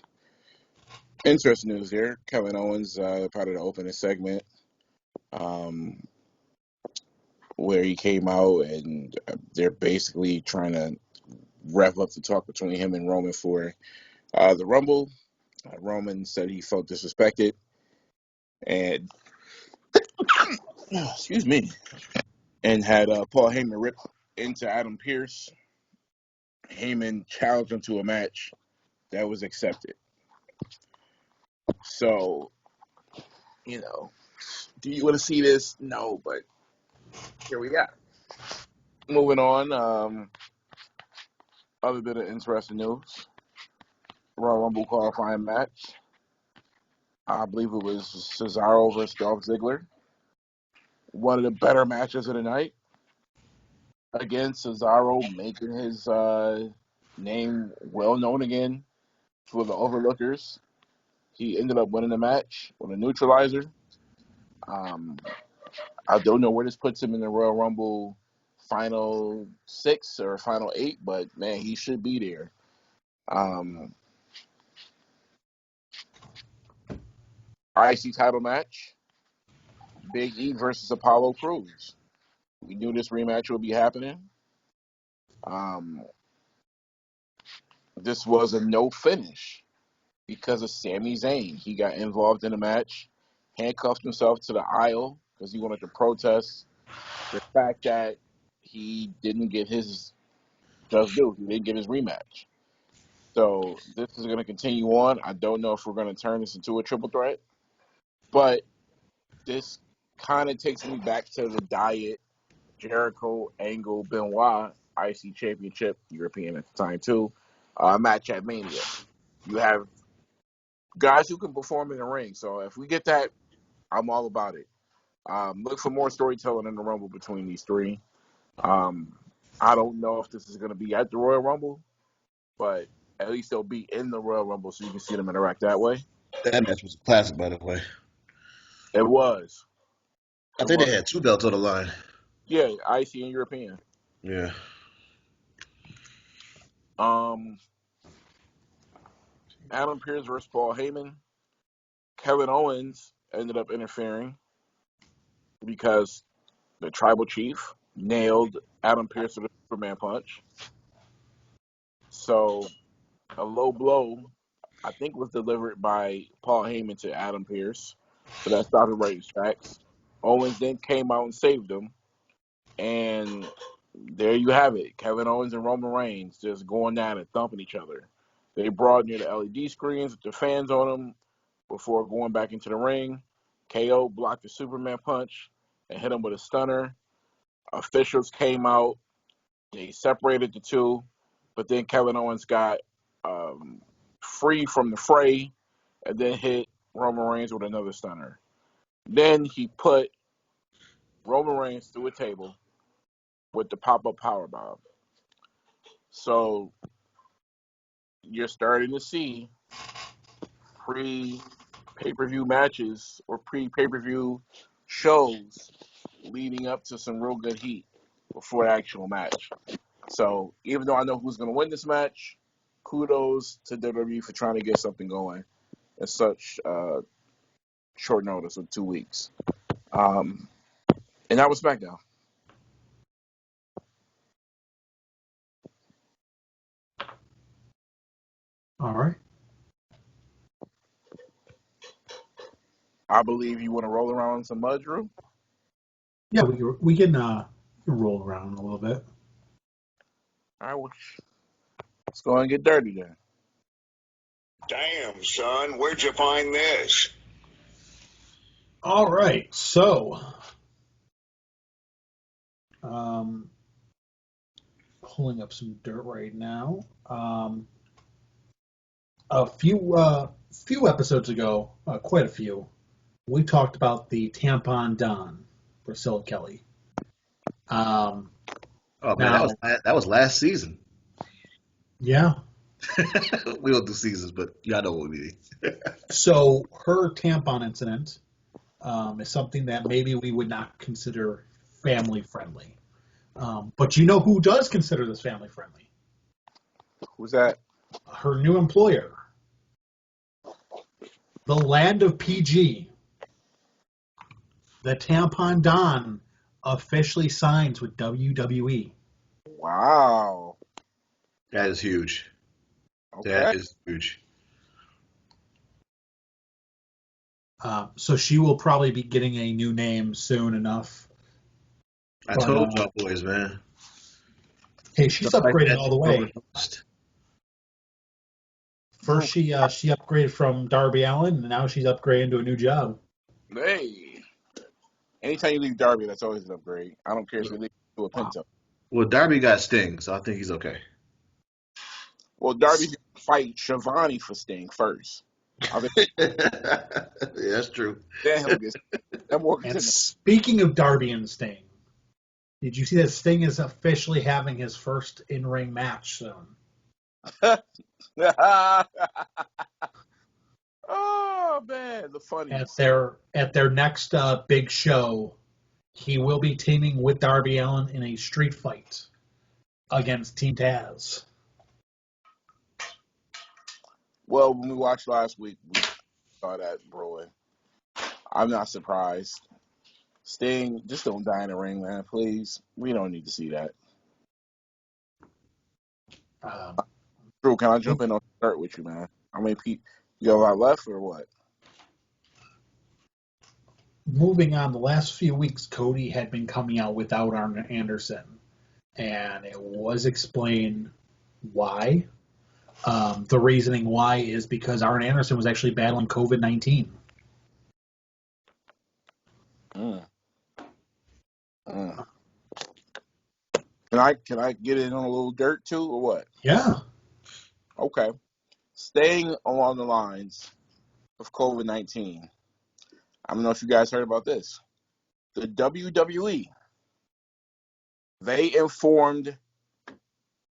interesting news there. Kevin Owens, part of the opening segment, where he came out and they're basically trying to rev up the talk between him and Roman for the Rumble. Roman said he felt disrespected, and excuse me, and had Paul Heyman rip into Adam Pearce. Heyman challenged him to a match that was accepted. So, do you want to see this? No, but here we are. Moving on, other bit of interesting news. Royal Rumble qualifying match. I believe it was Cesaro versus Dolph Ziggler. One of the better matches of the night. Again, Cesaro making his name well known again for the overlookers. He ended up winning the match with a neutralizer. I don't know where this puts him in the Royal Rumble final 6 or final 8, but man, he should be there. IC title match. Big E versus Apollo Crews. We knew this rematch would be happening. This was a no finish because of Sami Zayn. He got involved in the match, handcuffed himself to the aisle because he wanted to protest the fact that he didn't get his just due. He didn't get his rematch. So this is going to continue on. I don't know if we're going to turn this into a triple threat, but this kind of takes me back to the Diet, Jericho, Angle, Benoit, IC Championship, European at the time too, match at Mania. You have guys who can perform in the ring. So if we get that, I'm all about it. Look for more storytelling in the Rumble between these three. I don't know if this is going to be at the Royal Rumble, but at least they'll be in the Royal Rumble so you can see them interact that way. That match was a classic, by the way. It was. I think they had 2 belts on the line. Yeah, IC and European. Yeah. Adam Pearce versus Paul Heyman. Kevin Owens ended up interfering because the tribal chief nailed Adam Pearce with a Superman punch. So a low blow, I think, was delivered by Paul Heyman to Adam Pearce. So that stopped it right in his tracks. Owens then came out and saved him. And there you have it. Kevin Owens and Roman Reigns just going down and thumping each other. They brought near the LED screens with the fans on them before going back into the ring. KO blocked the Superman punch and hit him with a stunner. Officials came out. They separated the two. But then Kevin Owens got free from the fray and then hit Roman Reigns with another stunner. Then he put Roman Reigns through a table with the pop-up powerbomb. So you're starting to see pre-pay-per-view matches or pre-pay-per-view shows leading up to some real good heat before the actual match. So even though I know who's going to win this match, kudos to WWE for trying to get something going in such short notice of 2 weeks. And that was SmackDown. All right. I believe you want to roll around in some mud, Drew? Yeah, we can roll around a little bit. All right, well, let's go and get dirty then. Damn, son, where'd you find this? All right, so pulling up some dirt right now. A few episodes ago, quite a few, we talked about the Tampon Don, Priscilla Kelly. Oh man, Now- that was last season. Yeah. We don't do seasons, but y'all know what we mean. So her tampon incident is something that maybe we would not consider family friendly. But you know who does consider this family friendly? Who's that? Her new employer, the land of PG. The Tampon Don officially signs with WWE. Wow. That is huge. Okay. That is huge. So she will probably be getting a new name soon enough. I told y'all boys, man. Hey, she's Stuff like upgraded that all the way. overlooked. First, she upgraded from Darby Allin, and now she's upgrading to a new job. Hey. Anytime you leave Darby, that's always an upgrade. I don't care if you leave to a Pinto. Well, Darby got Sting, so I think he's okay. Well, Darby can fight Shivani for Sting first. I mean, Yeah, that's true. then he'll get that more And contender. speaking of Darby and Sting, did you see that Sting is officially having his first in-ring match soon? Oh man, the funniest. At their next big show, he will be teaming with Darby Allin in a street fight against Team Taz. Well, when we watched last week, we saw that brewing. I'm not surprised. Sting, just don't die in the ring, man, please. We don't need to see that. Drew, can I jump in on the dirt with you, man? How many people you got a lot left or what? Moving on, the last few weeks, Cody had been coming out without Arn Anderson, and it was explained why. The reasoning why is because Arn Anderson was actually battling COVID-19. Can I get in on a little dirt too, or what? Yeah. Okay. Staying along the lines of COVID-19, I don't know if you guys heard about this. The WWE, they informed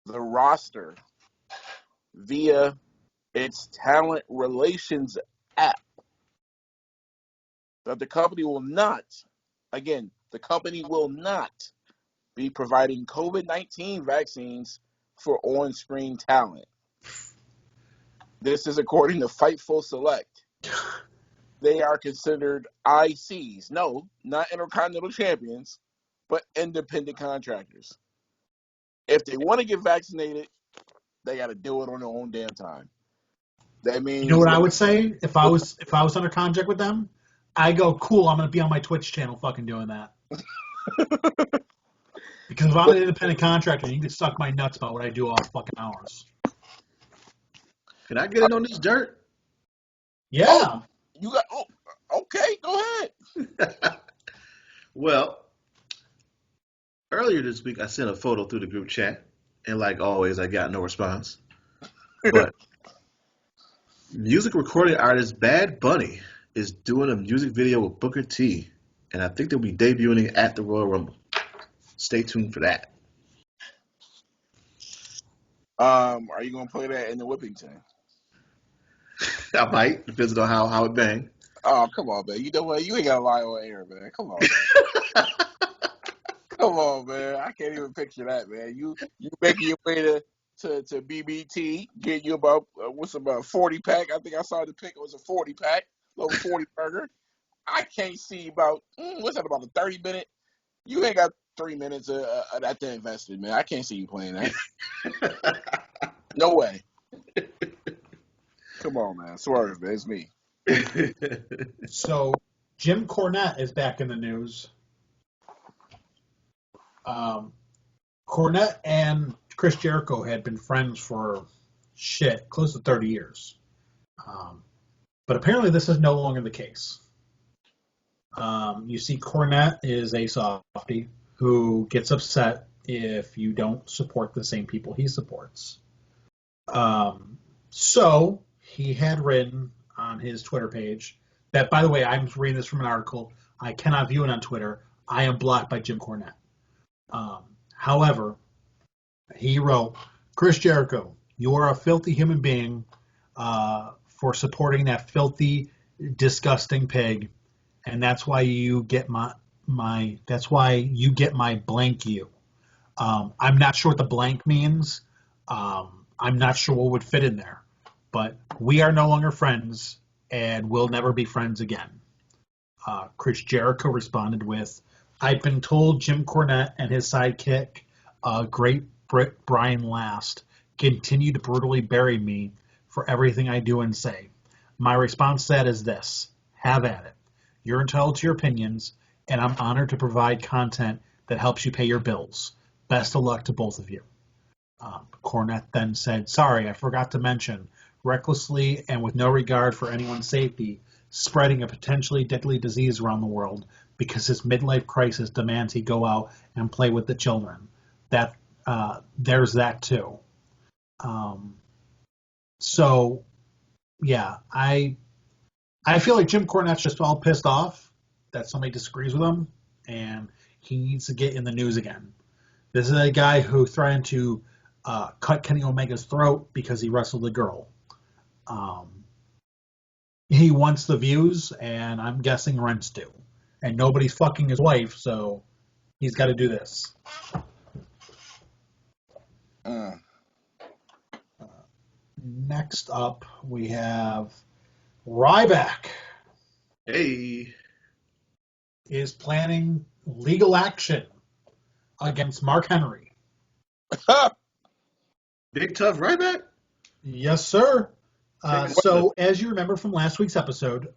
the roster via its talent relations app that the company will not be providing COVID-19 vaccines for on-screen talent. This is according to Fightful Select. They are considered ICs. No, not Intercontinental Champions, but independent contractors. If they want to get vaccinated, they got to do it on their own damn time. That means You know what I would say if I was under contract with them? I go, cool, I'm going to be on my Twitch channel fucking doing that. Because if I'm an independent contractor, you can suck my nuts about what I do off fucking hours. Can I get in on this dirt? Yeah. Oh, you got. Oh, okay. Go ahead. Well, earlier this week I sent a photo through the group chat, and like always, I got no response. But music recording artist Bad Bunny is doing a music video with Booker T, and I think they'll be debuting at the Royal Rumble. Stay tuned for that. Are you gonna play that in the Whippington? I might, depends on how it bang. Oh, come on, man. You know what? You ain't gotta lie on air, man. Come on, man. Come on, man. I can't even picture that, man. You making your way to BBT, get you about what's about 40-pack. I think I saw the pic. It was a 40-pack, little 40 burger. I can't see about what's that, about a 30-minute. You ain't got 3 minutes of that thing invested, man. I can't see you playing that. No way. Come on, man. Swerve, man. It's me. So Jim Cornette is back in the news. Cornette and Chris Jericho had been friends for close to 30 years. But apparently this is no longer the case. You see, Cornette is a softie who gets upset if you don't support the same people he supports. So he had written on his Twitter page that, by the way, I'm reading this from an article. I cannot view it on Twitter. I am blocked by Jim Cornette. However, he wrote, Chris Jericho, you are a filthy human being for supporting that filthy, disgusting pig, and that's why you get my blank you. I'm not sure what the blank means. I'm not sure what would fit in there, but we are no longer friends, and we'll never be friends again. Chris Jericho responded with, I've been told Jim Cornette and his sidekick, Great Brit Brian Last, continue to brutally bury me for everything I do and say. My response to that is this: have at it. You're entitled to your opinions, and I'm honored to provide content that helps you pay your bills. Best of luck to both of you. Cornette then said, sorry, I forgot to mention, recklessly and with no regard for anyone's safety, spreading a potentially deadly disease around the world because his midlife crisis demands he go out and play with the children. There's that too. So, yeah, I feel like Jim Cornette's just all pissed off that somebody disagrees with him, and he needs to get in the news again. This is a guy who threatened to cut Kenny Omega's throat because he wrestled a girl. He wants the views, and I'm guessing rent's due. And nobody's fucking his wife, so he's got to do this. Next up, we have Ryback. Hey. Is planning legal action against Mark Henry. Big tough Ryback? Yes, sir. So, as you remember from last week's episode,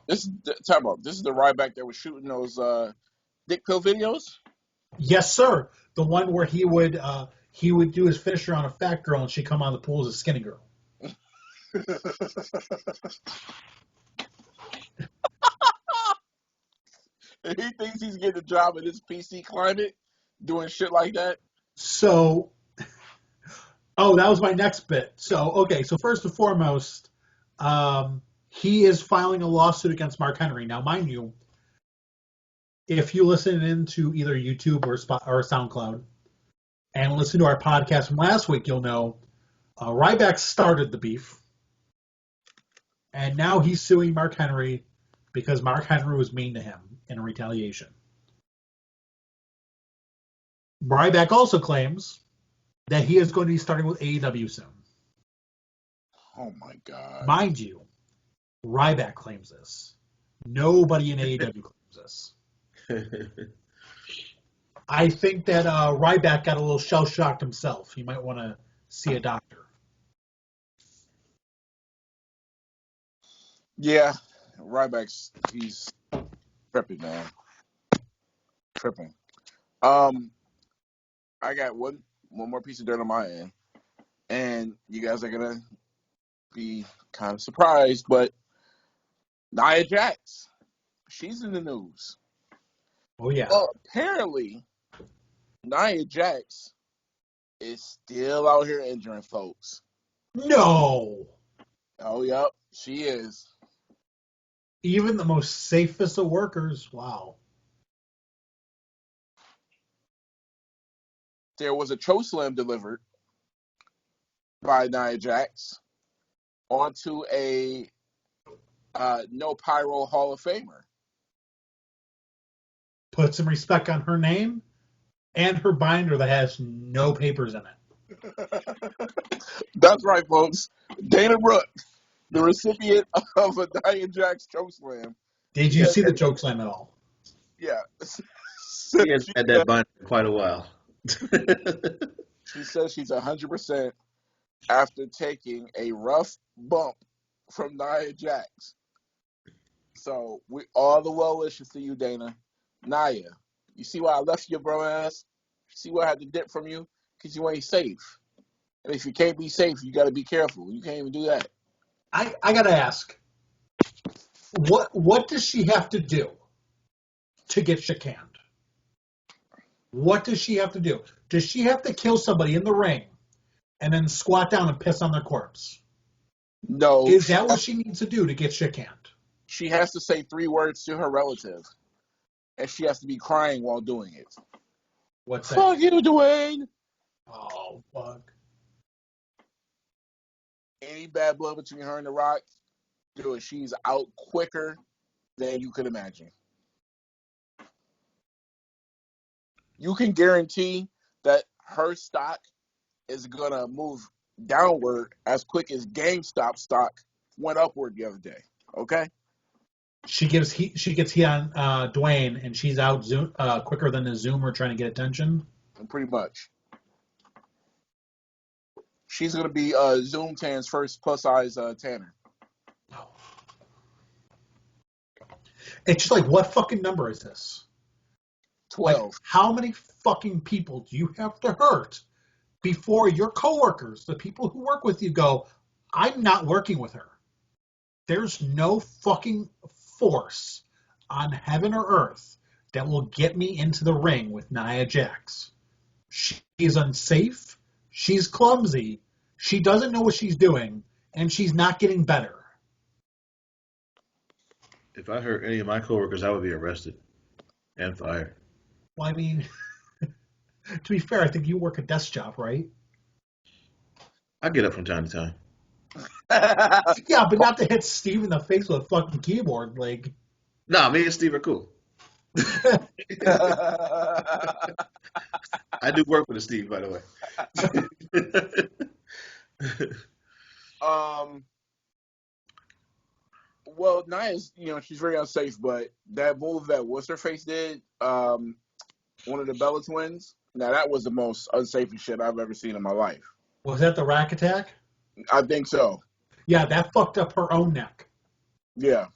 this is the Ryback that was shooting those dick pill videos. Yes, sir. The one where he would do his finisher on a fat girl and she'd come out of the pool as a skinny girl. And he thinks he's getting a job in this PC climate doing shit like that. So, that was my next bit. So first and foremost, he is filing a lawsuit against Mark Henry. Now, mind you, if you listen into either YouTube or SoundCloud and listen to our podcast from last week, you'll know Ryback started the beef, and now he's suing Mark Henry because Mark Henry was mean to him in retaliation. Ryback also claims that he is going to be starting with AEW soon. Oh my God. Mind you, Ryback claims this. Nobody in AEW claims this. I think that Ryback got a little shell-shocked himself. He might want to see a doctor. Yeah. Ryback's he's tripping, man. Tripping. I got one more piece of dirt on my end, and you guys are gonna be kind of surprised, but Nia Jax, she's in the news. Oh yeah. Well, apparently, Nia Jax is still out here injuring folks. No. Oh, yep, she is. Even the most safest of workers. Wow. There was a chokeslam delivered by Nia Jax onto a no Pyro Hall of Famer. Put some respect on her name and her binder that has no papers in it. That's right, folks. Dana Brooke, the recipient of a Nia Jax chokeslam. Did you see the joke slam at all? Yeah. He has had that bind for quite a while. She says she's 100% after taking a rough bump from Nia Jax. So we all the well wishes to you, Dana. Nia, you see why I left your bro ass? See why I had to dip from you? Because you ain't safe. And if you can't be safe, you got to be careful. You can't even do that. I gotta ask, what does she have to do to get shook-handed? What does she have to do? Does she have to kill somebody in the ring and then squat down and piss on their corpse? No. Is that what she needs to do to get shook-handed? She has to say 3 words to her relative, and she has to be crying while doing it. What's that? Fuck you, Dwayne. Oh, fuck. Any bad blood between her and The Rock, do it. She's out quicker than you could imagine. You can guarantee that her stock is going to move downward as quick as GameStop stock went upward the other day. Okay? She gets heat on Dwayne, and she's out quicker than the Zoomer trying to get attention. Pretty much. She's going to be Zoom Tan's first plus-size Tanner. It's just like, what fucking number is this? 12. Like, how many fucking people do you have to hurt before your coworkers, the people who work with you, go, I'm not working with her? There's no fucking force on heaven or earth that will get me into the ring with Nia Jax. She's unsafe. She's clumsy. She doesn't know what she's doing, and she's not getting better. If I hurt any of my coworkers, I would be arrested and fired. Well, I mean, to be fair, I think you work a desk job, right? I get up from time to time. Yeah, but not to hit Steve in the face with a fucking keyboard. Like, Nah, me and Steve are cool. I do work with Steve, by the way. Well, Nia's, she's very unsafe, but that move that What's-Her-Face did, one of the Bella twins, now that was the most unsafe shit I've ever seen in my life. Was that the rack attack? I think so. Yeah, that fucked up her own neck. Yeah.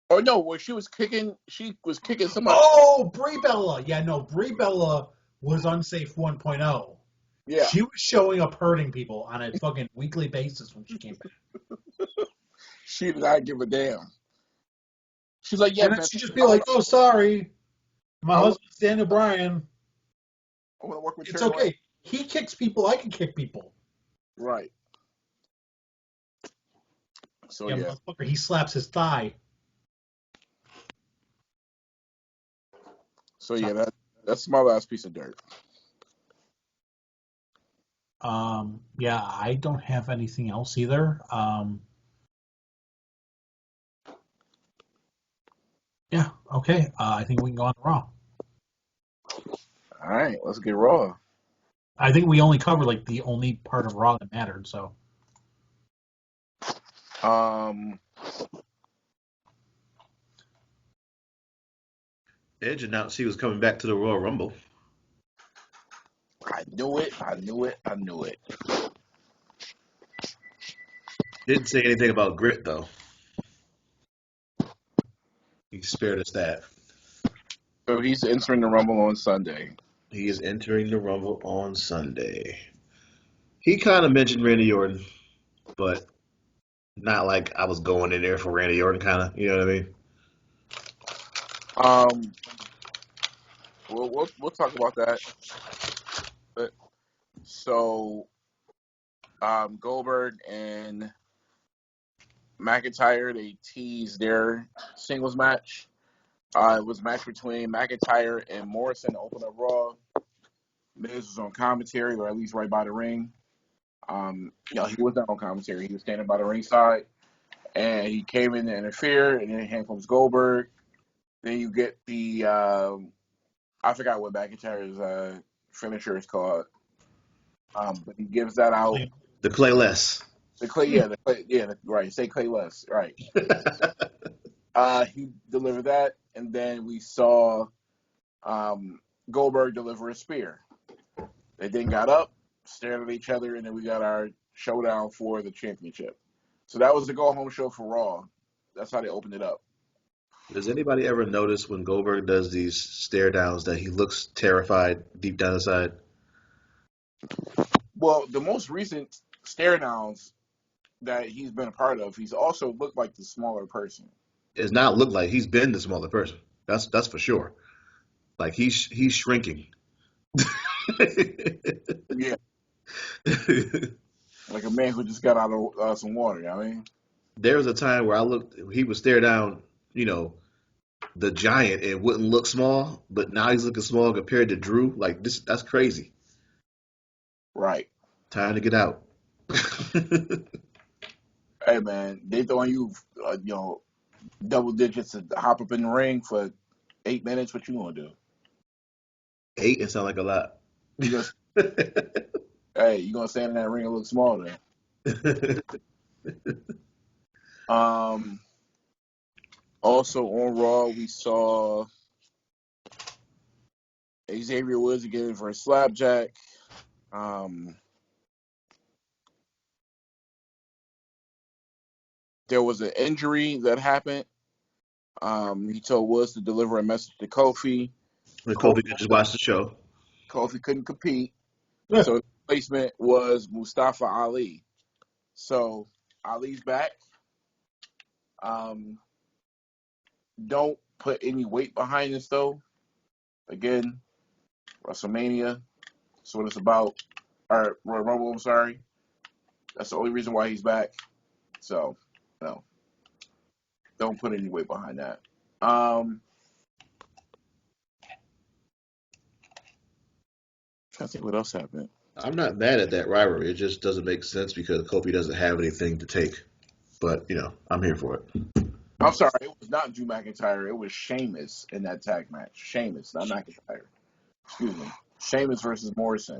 Or no, where she was kicking somebody. Oh, Brie Bella. Yeah, no, Brie Bella was unsafe 1.0. Yeah. She was showing up hurting people on a fucking weekly basis when she came back. She did not give a damn. She's like, yeah, and then man, she'd just be like, oh, sorry. My husband's Daniel Bryan. I want to work with It's Terry okay. White. He kicks people. I can kick people. Right. So, yeah. Motherfucker, he slaps his thigh. So, yeah, that's my last piece of dirt. Yeah, I don't have anything else either. Yeah, okay. I think we can go on to Raw. All right, let's get Raw. I think we only covered like the only part of Raw that mattered. So, Edge announced he was coming back to the Royal Rumble. I knew it. Didn't say anything about grit though. fair to stat. So he's entering the Rumble on Sunday. He is entering the Rumble on Sunday. He kind of mentioned Randy Orton, but not like I was going in there for Randy Orton, kind of. You know what I mean? We'll talk about that. But, so, Goldberg and McIntyre, they teased their singles match. It was a match between McIntyre and Morrison to open up Raw. Miz was on commentary, or at least right by the ring. He was not on commentary. He was standing by the ringside, and he came in to interfere, and then here comes Goldberg. Then you get the I forgot what McIntyre's finisher is called, but he gives that out. The Clayless. Right. Say Clayless, right. He delivered that, and then we saw Goldberg deliver a spear. They then got up, stared at each other, and then we got our showdown for the championship. So that was the go-home show for Raw. That's how they opened it up. Does anybody ever notice when Goldberg does these stare downs that he looks terrified deep down inside? Well, the most recent stare downs that he's been a part of, he's also looked like the smaller person. It's not look like he's been the smaller person. That's for sure. Like he's shrinking. Yeah. Like a man who just got out of some water, you know what I mean? There was a time where he would stare down, the giant and wouldn't look small, but now he's looking small compared to Drew. Like that's crazy. Right. Time to get out. Hey man, they throwing you, double digits to hop up in the ring for 8 minutes. What you gonna do? 8 it sound like a lot. You gonna stand in that ring and look small then? Also on Raw, we saw Xavier Woods again for a slapjack. There was an injury that happened. He told Woods to deliver a message to Kofi. Kofi could just watch the show. Kofi couldn't compete. So the replacement was Mustafa Ali. So Ali's back. Don't put any weight behind this though. Again, WrestleMania. That's what it's about. Or Royal Rumble, I'm sorry. That's the only reason why he's back. So, no. Don't put any weight behind that. Trying to think what else happened. I'm not mad at that rivalry. It just doesn't make sense because Kofi doesn't have anything to take. But, I'm here for it. I'm sorry, it was not Drew McIntyre. It was Sheamus in that tag match. Sheamus, not McIntyre. Excuse me. Sheamus versus Morrison.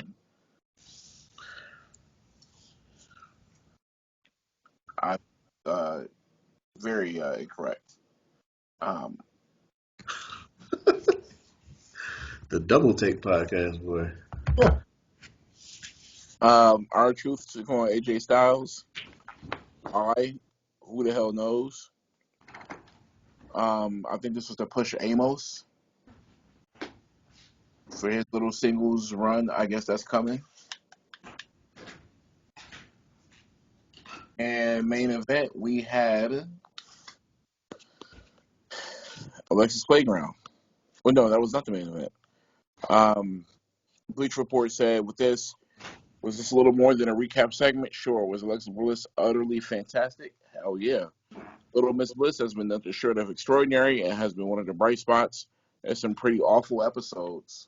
Very incorrect. The Double Take podcast, boy. R-Truth took on AJ Styles. Who the hell knows? I think this was to push Amos for his little singles run. I guess that's coming. And main event, we had Alexis Playground. Well, no, that was not the main event. Bleach Report said, was this a little more than a recap segment? Sure. Was Alexa Bliss utterly fantastic? Hell yeah. Little Miss Bliss has been nothing short of extraordinary and has been one of the bright spots in some pretty awful episodes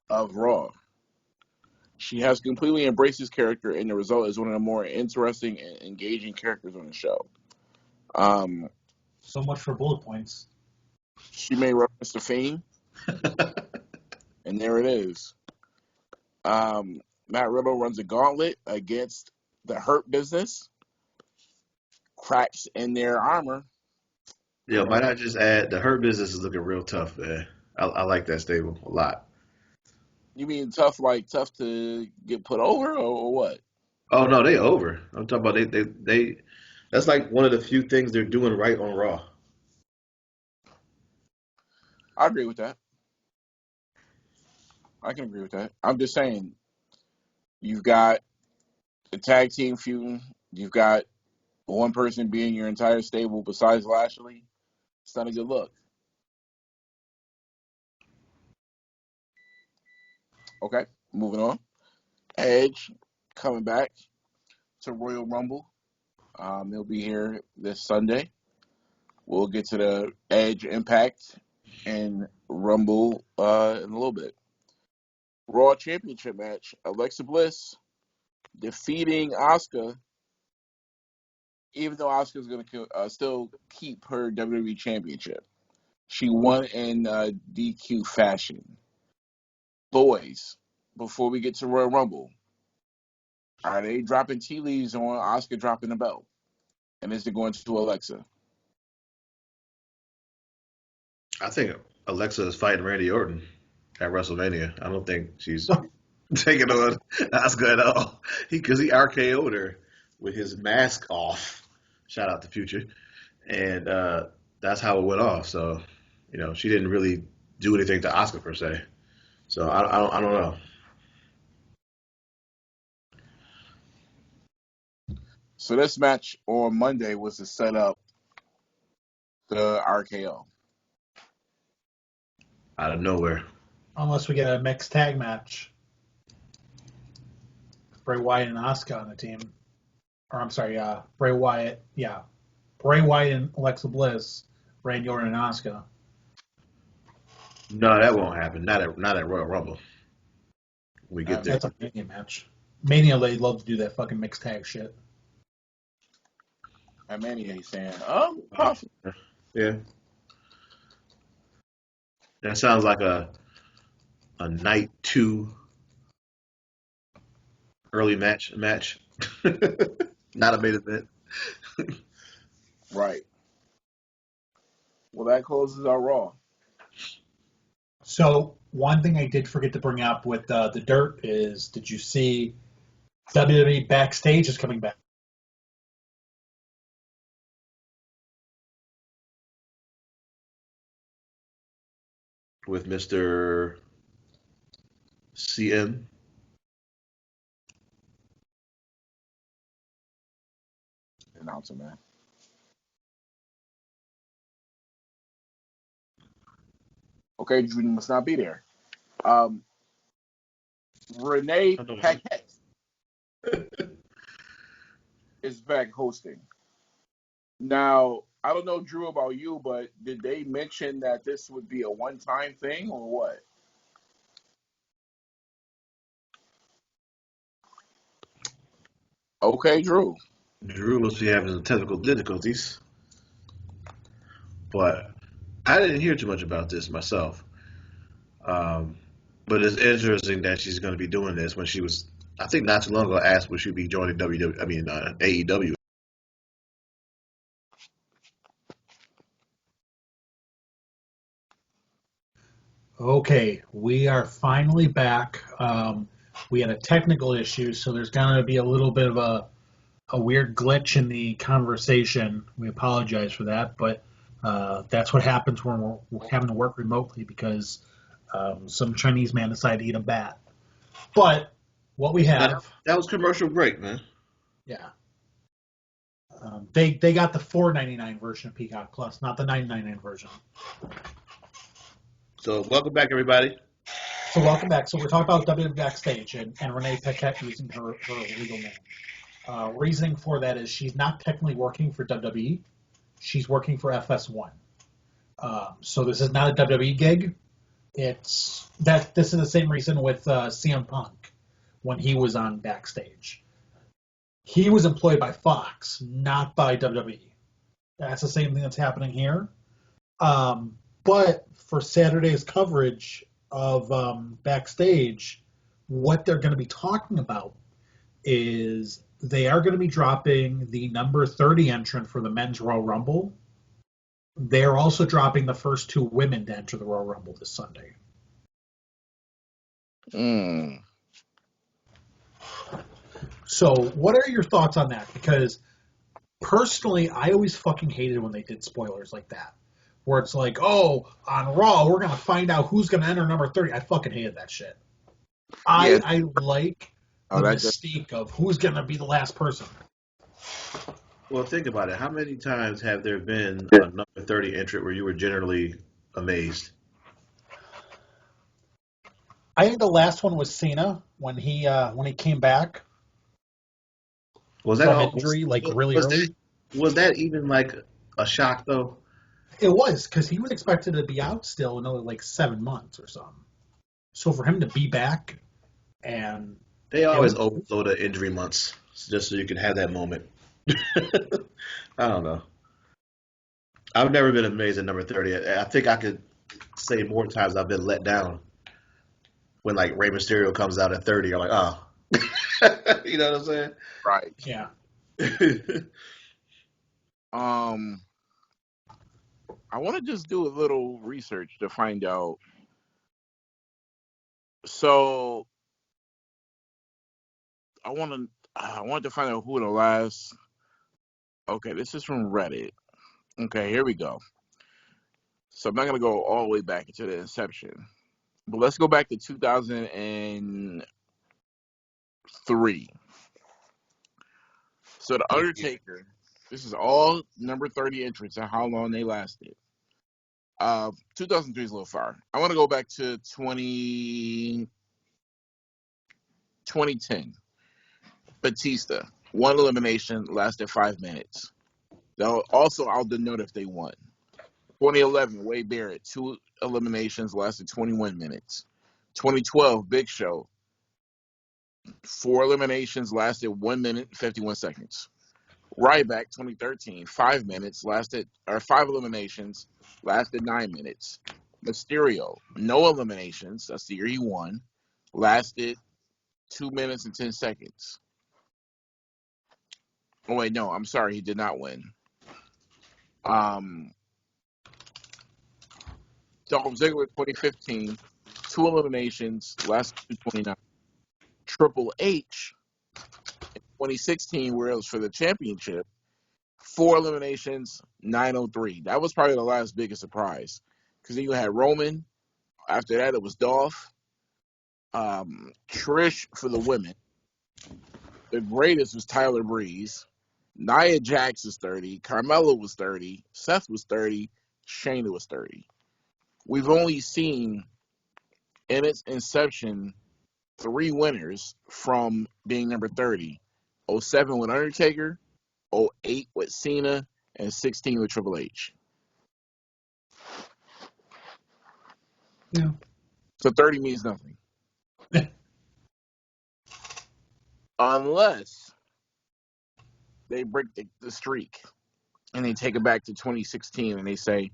of Raw. She has completely embraced his character, and the result is one of the more interesting and engaging characters on the show. So much for bullet points. She made reference to Fiend, and there it is. Matt Riddle runs a gauntlet against the Hurt Business. Cracks in their armor. Yeah, might I just add, the Hurt Business is looking real tough, man. I like that stable a lot. You mean tough, like tough to get put over, or what? Oh no, they over. I'm talking about they. That's like one of the few things they're doing right on Raw. I agree with that. I can agree with that. I'm just saying, you've got the tag team feuding. You've got one person being your entire stable besides Lashley. It's not a good look. Okay, moving on. Edge coming back to Royal Rumble. He'll be here this Sunday. We'll get to the Edge Impact and Rumble in a little bit. Raw Championship match. Alexa Bliss defeating Asuka, even though Asuka's going to still keep her WWE Championship. She won in DQ fashion. Boys, before we get to Royal Rumble, are they dropping tea leaves on Asuka dropping the belt? And is it going to Alexa? I think Alexa is fighting Randy Orton at WrestleMania. I don't think she's taking on Asuka at all. Because he RKO'd her with his mask off. Shout out to Future. And that's how it went off. So, she didn't really do anything to Asuka per se. So I don't know. So this match on Monday was to set up the RKO. Out of nowhere. Unless we get a mixed tag match. Bray Wyatt and Asuka on the team. Or I'm sorry, Bray Wyatt. Yeah. Bray Wyatt and Alexa Bliss. Randy Orton and Asuka. No, that won't happen. Not at Royal Rumble. We get there. That's a Mania match. Mania, they love to do that fucking mixed tag shit. At Mania, he's saying, possible. Yeah. That sounds like a night 2 early match. Not a main event. Right. Well, that closes our Raw. So one thing I did forget to bring up with the dirt is, did you see WWE Backstage is coming back? With Mr. CM. Announcer, man. Okay, Drew must not be there. Renee Paquette is back hosting. Now, I don't know, Drew, about you, but did they mention that this would be a one-time thing or what? Okay, Drew. Drew must be having some technical difficulties. But I didn't hear too much about this myself. But it's interesting that she's going to be doing this when she was, I think not too long ago, asked would she be joining AEW. Okay, we are finally back. We had a technical issue, so there's going to be a little bit of a weird glitch in the conversation. We apologize for that, but that's what happens when we're having to work remotely because some Chinese man decided to eat a bat. But what we have... That was commercial break, man. Yeah. They got the $4.99 version of Peacock Plus, not the $9.99 version. So welcome back, everybody. So welcome back. So we're talking about WWE Backstage and Renee Paquette using her legal name. Reasoning for that is she's not technically working for WWE. She's working for FS1. So this is not a WWE gig. This is the same reason with CM Punk when he was on Backstage. He was employed by Fox, not by WWE. That's the same thing that's happening here. But for Saturday's coverage of Backstage, what they're going to be talking about is they are going to be dropping the number 30 entrant for the Men's Royal Rumble. They're also dropping the first 2 women to enter the Royal Rumble this Sunday. So what are your thoughts on that? Because personally, I always fucking hated when they did spoilers like that. where it's like, oh, on Raw, we're going to find out who's going to enter number 30. I fucking hated that shit. Yeah. I like the that mystique of who's going to be the last person. Well, think about it. How many times have there been a number 30 entrant where you were generally amazed? I think the last one was Cena when he came back Was that from all? injury, like really early. Was that even like a shock though? It was, because he was expected to be out still another like 7 months or something. So for him to be back, and They always overload the injury months just so you can have that moment. I don't know. I've never been amazed at number 30. I think I could say more times I've been let down when like Rey Mysterio comes out at 30. I'm like, oh. You know what I'm saying? right. yeah, I want to just do a little research to find out. So I wanted to find out who the last. Okay, this is from Reddit. Okay, here we go. So I'm not gonna go all the way back into the inception, but let's go back to 2003. So the Undertaker. This is all number 30 entrants and how long they lasted. 2003 is a little far. I want to go back to 2010. Batista, one elimination, lasted 5 minutes. Also, I'll denote if they won. 2011, Wade Barrett, 2 eliminations, lasted 21 minutes. 2012, Big Show, 4 eliminations, lasted 1 minute, 51 seconds. Ryback, 2013, 5 minutes, 5 eliminations, lasted 9 minutes. Mysterio, no eliminations, that's the year he won, lasted 2 minutes and 10 seconds. Oh wait, no, I'm sorry, he did not win. Dolph Ziggler, 2015, 2 eliminations, lasted 229. Triple H, in 2016, where it was for the championship, 4 eliminations, 903. That was probably the last biggest surprise. Because then you had Roman. After that, it was Dolph. Trish for the women. The greatest was Tyler Breeze. Nia Jax was 30. Carmella was 30. Seth was 30. Shayna was 30. We've only seen, in its inception, 3 winners from being number 30. 07 with Undertaker, 08 with Cena, and 16 with Triple H. yeah. So 30 means nothing. Unless they break the streak and they take it back to 2016 and they say,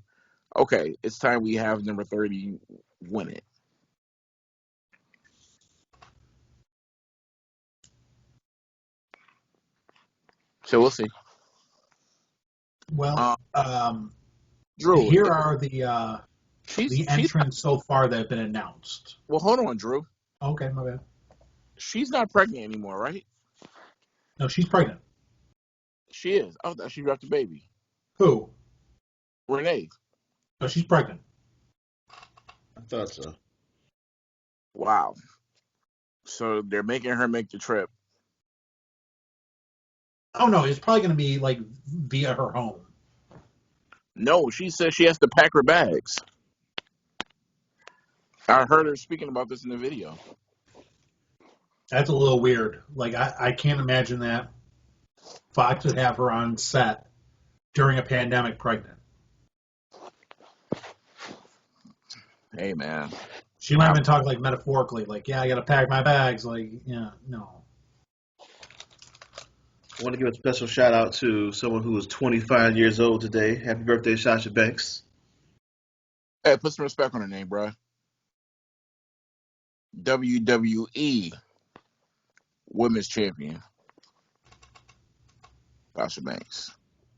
okay, it's time we have number 30 win it. So we'll see. Well, Drew, here are the she's entrants so far that have been announced. well, hold on, Drew. Okay, my bad. She's not pregnant anymore, right? No, she's pregnant. She is. I thought she dropped a baby. Who? Renee. No, she's pregnant. I thought so. Wow. So they're making her make the trip. Oh no, it's probably going to be like via her home. No, she says she has to pack her bags. I heard her speaking about this in the video. That's a little weird. Like I can't imagine that Fox would have her on set during a pandemic pregnant. Hey man. She might even talk like metaphorically, like, yeah, I got to pack my bags. Like, yeah, no. I want to give a special shout out to someone who was 25 years old today. Happy birthday, Sasha Banks. Hey, put some respect on her name, bro. WWE Women's Champion. Sasha Banks.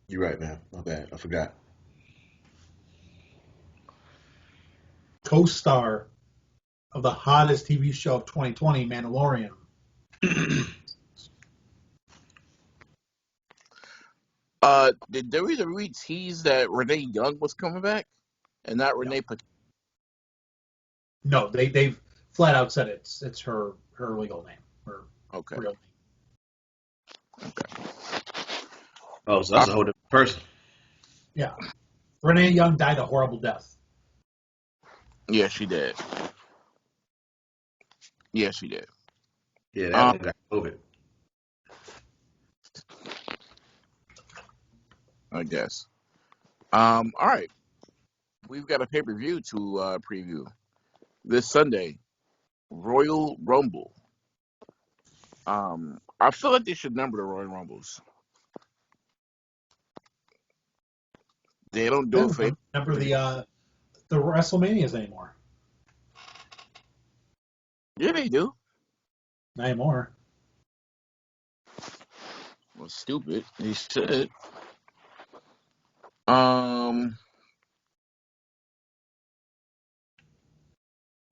You're right, man. My bad. I forgot. Co-star of the hottest TV show of 2020, Mandalorian. Did WWE tease that Renee Young was coming back? and not No. Renee Paquette. No, they've flat out said it's her legal name, her Okay. real name. Okay. Oh, so that's a whole different person. Yeah. Renee Young died a horrible death. Yeah, she did. Yeah, she did. Yeah, that one got COVID. I guess. All right. We've got a pay-per-view to preview this Sunday. Royal Rumble. I feel like they should number the Royal Rumbles. They don't do it for. Remember the WrestleManias anymore. Yeah, they do. Not anymore. Well, stupid. They should.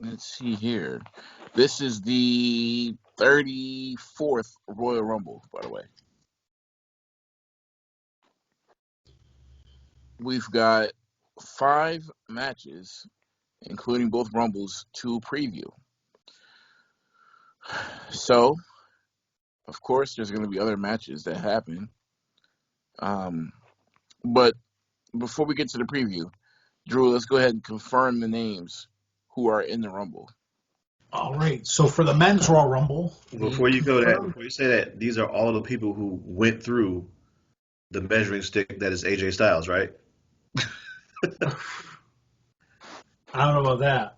Let's see here. This is the 34th Royal Rumble, by the way. We've got 5 matches, including both Rumbles, to preview. So, of course, there's going to be other matches that happen. But before we get to the preview, Drew, let's go ahead and confirm the names who are in the Rumble. All right. So for the men's Royal Rumble, Before you say that, these are all the people who went through the measuring stick that is AJ Styles, right? I don't know about that.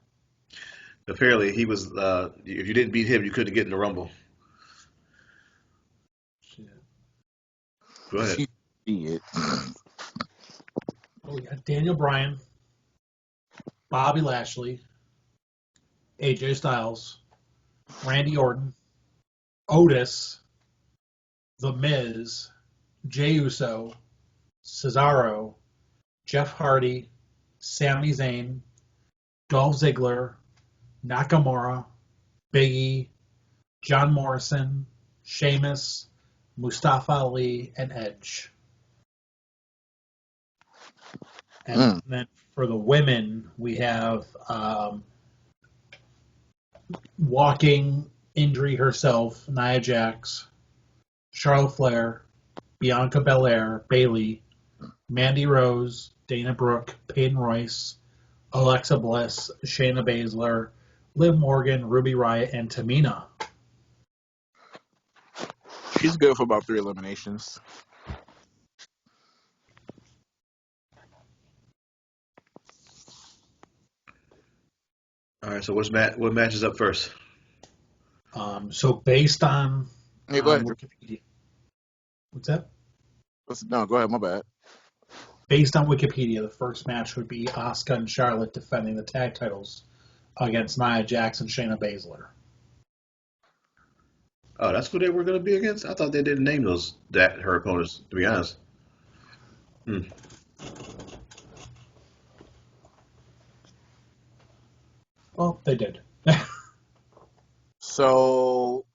Apparently, he was. If you didn't beat him, you couldn't get in the Rumble. Shit. Go ahead. See it. We got Daniel Bryan, Bobby Lashley, AJ Styles, Randy Orton, Otis, The Miz, Jey Uso, Cesaro, Jeff Hardy, Sami Zayn, Dolph Ziggler, Nakamura, Big E, John Morrison, Sheamus, Mustafa Ali, and Edge. And then for the women, we have walking injury herself, Nia Jax, Charlotte Flair, Bianca Belair, Bayley, Mandy Rose, Dana Brooke, Peyton Royce, Alexa Bliss, Shayna Baszler, Liv Morgan, Ruby Riott, and Tamina. She's good for about 3 eliminations. All right. So what match is up first? So based on Hey, go ahead. Wikipedia, what's that? No, go ahead. My bad. Based on Wikipedia, the first match would be Asuka and Charlotte defending the tag titles against Nia Jax and Shayna Baszler. Oh, that's who they were going to be against. I thought they didn't name her opponents. To be honest. Well, they did. So,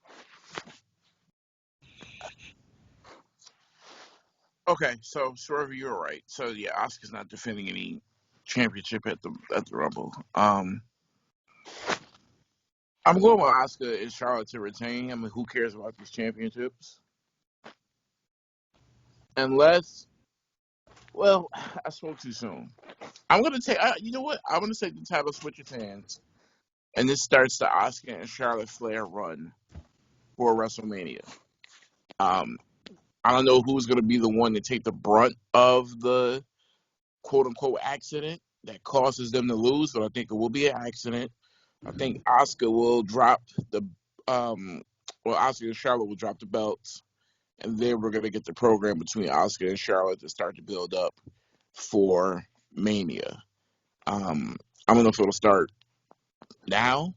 okay, so Swerve, you're right. So yeah, Asuka's not defending any championship at the Rumble. I'm going with Asuka and Charlotte to retain. I mean, who cares about these championships? Unless, well, I spoke too soon. I'm gonna take. You know what? I'm gonna take the title switch of hands, and this starts the Asuka and Charlotte Flair run for WrestleMania. I don't know who's going to be the one to take the brunt of the quote-unquote accident that causes them to lose, but I think it will be an accident. I think Asuka will drop Asuka and Charlotte will drop the belts, and then we're going to get the program between Asuka and Charlotte to start to build up for Mania. I don't know if it'll start now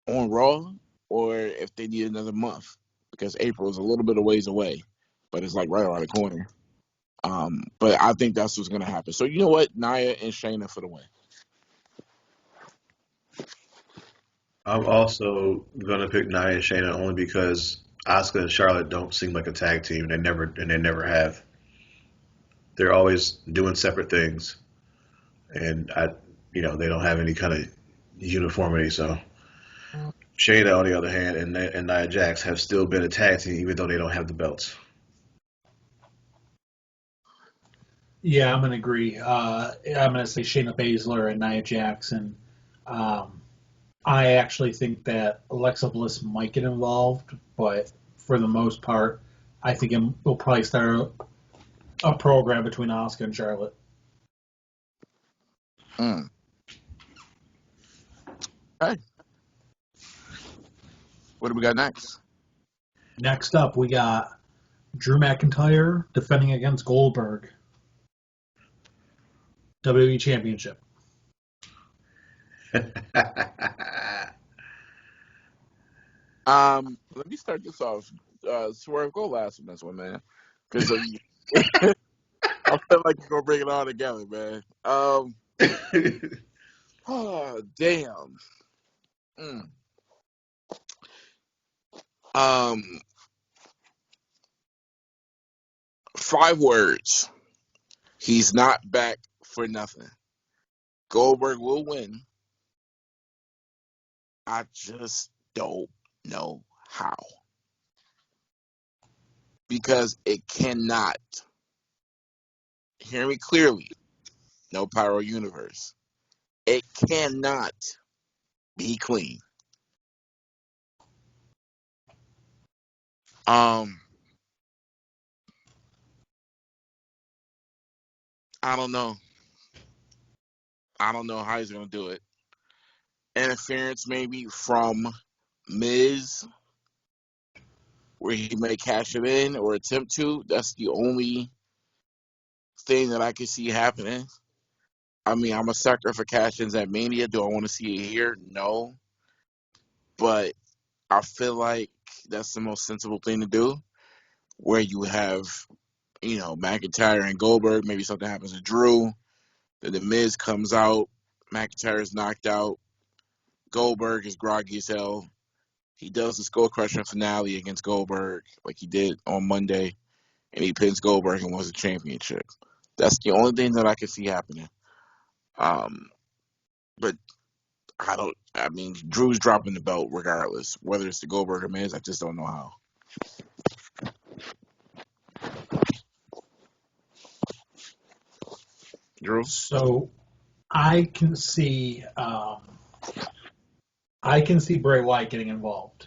on Raw or if they need another month, because April is a little bit of ways away, but it's like right around the corner. But I think that's what's going to happen. So you know what? Nia and Shayna for the win. I'm also going to pick Nia and Shayna only because Asuka and Charlotte don't seem like a tag team. They never have. They're always doing separate things. and they don't have any kind of uniformity. So Shayna, on the other hand, and Nia Jax have still been a tag team, even though they don't have the belts. Yeah, I'm going to agree. I'm going to say Shayna Baszler and Nia Jax. And I actually think that Alexa Bliss might get involved, but for the most part, I think we'll probably start a program between Asuka and Charlotte. Mm. Okay. What do we got next? Next up, we got Drew McIntyre defending against Goldberg. WWE Championship. Let me start this off. Swerve, go last on this one, man, because I feel like you're gonna bring it all together, man. Oh damn. Mm. Um, 5 words. He's not back for nothing. Goldberg will win. I just don't know how. Because it cannot, hear me clearly, no Pyro Universe. It cannot be clean. I don't know. I don't know how he's gonna do it. Interference maybe from Miz, where he may cash it in or attempt to. That's the only thing that I can see happening. I mean, I'm a sucker for cash-ins at Mania. Do I want to see it here? No. But I feel like that's the most sensible thing to do, where you have, McIntyre and Goldberg. Maybe something happens to Drew. Then the Miz comes out. McIntyre is knocked out. Goldberg is groggy as hell. He does the skull crushing finale against Goldberg like he did on Monday, and he pins Goldberg and wins the championship. That's the only thing that I can see happening. But I mean, Drew's dropping the belt regardless. Whether it's the Goldberg or Miz, I just don't know how. Drew? So I can see Bray Wyatt getting involved.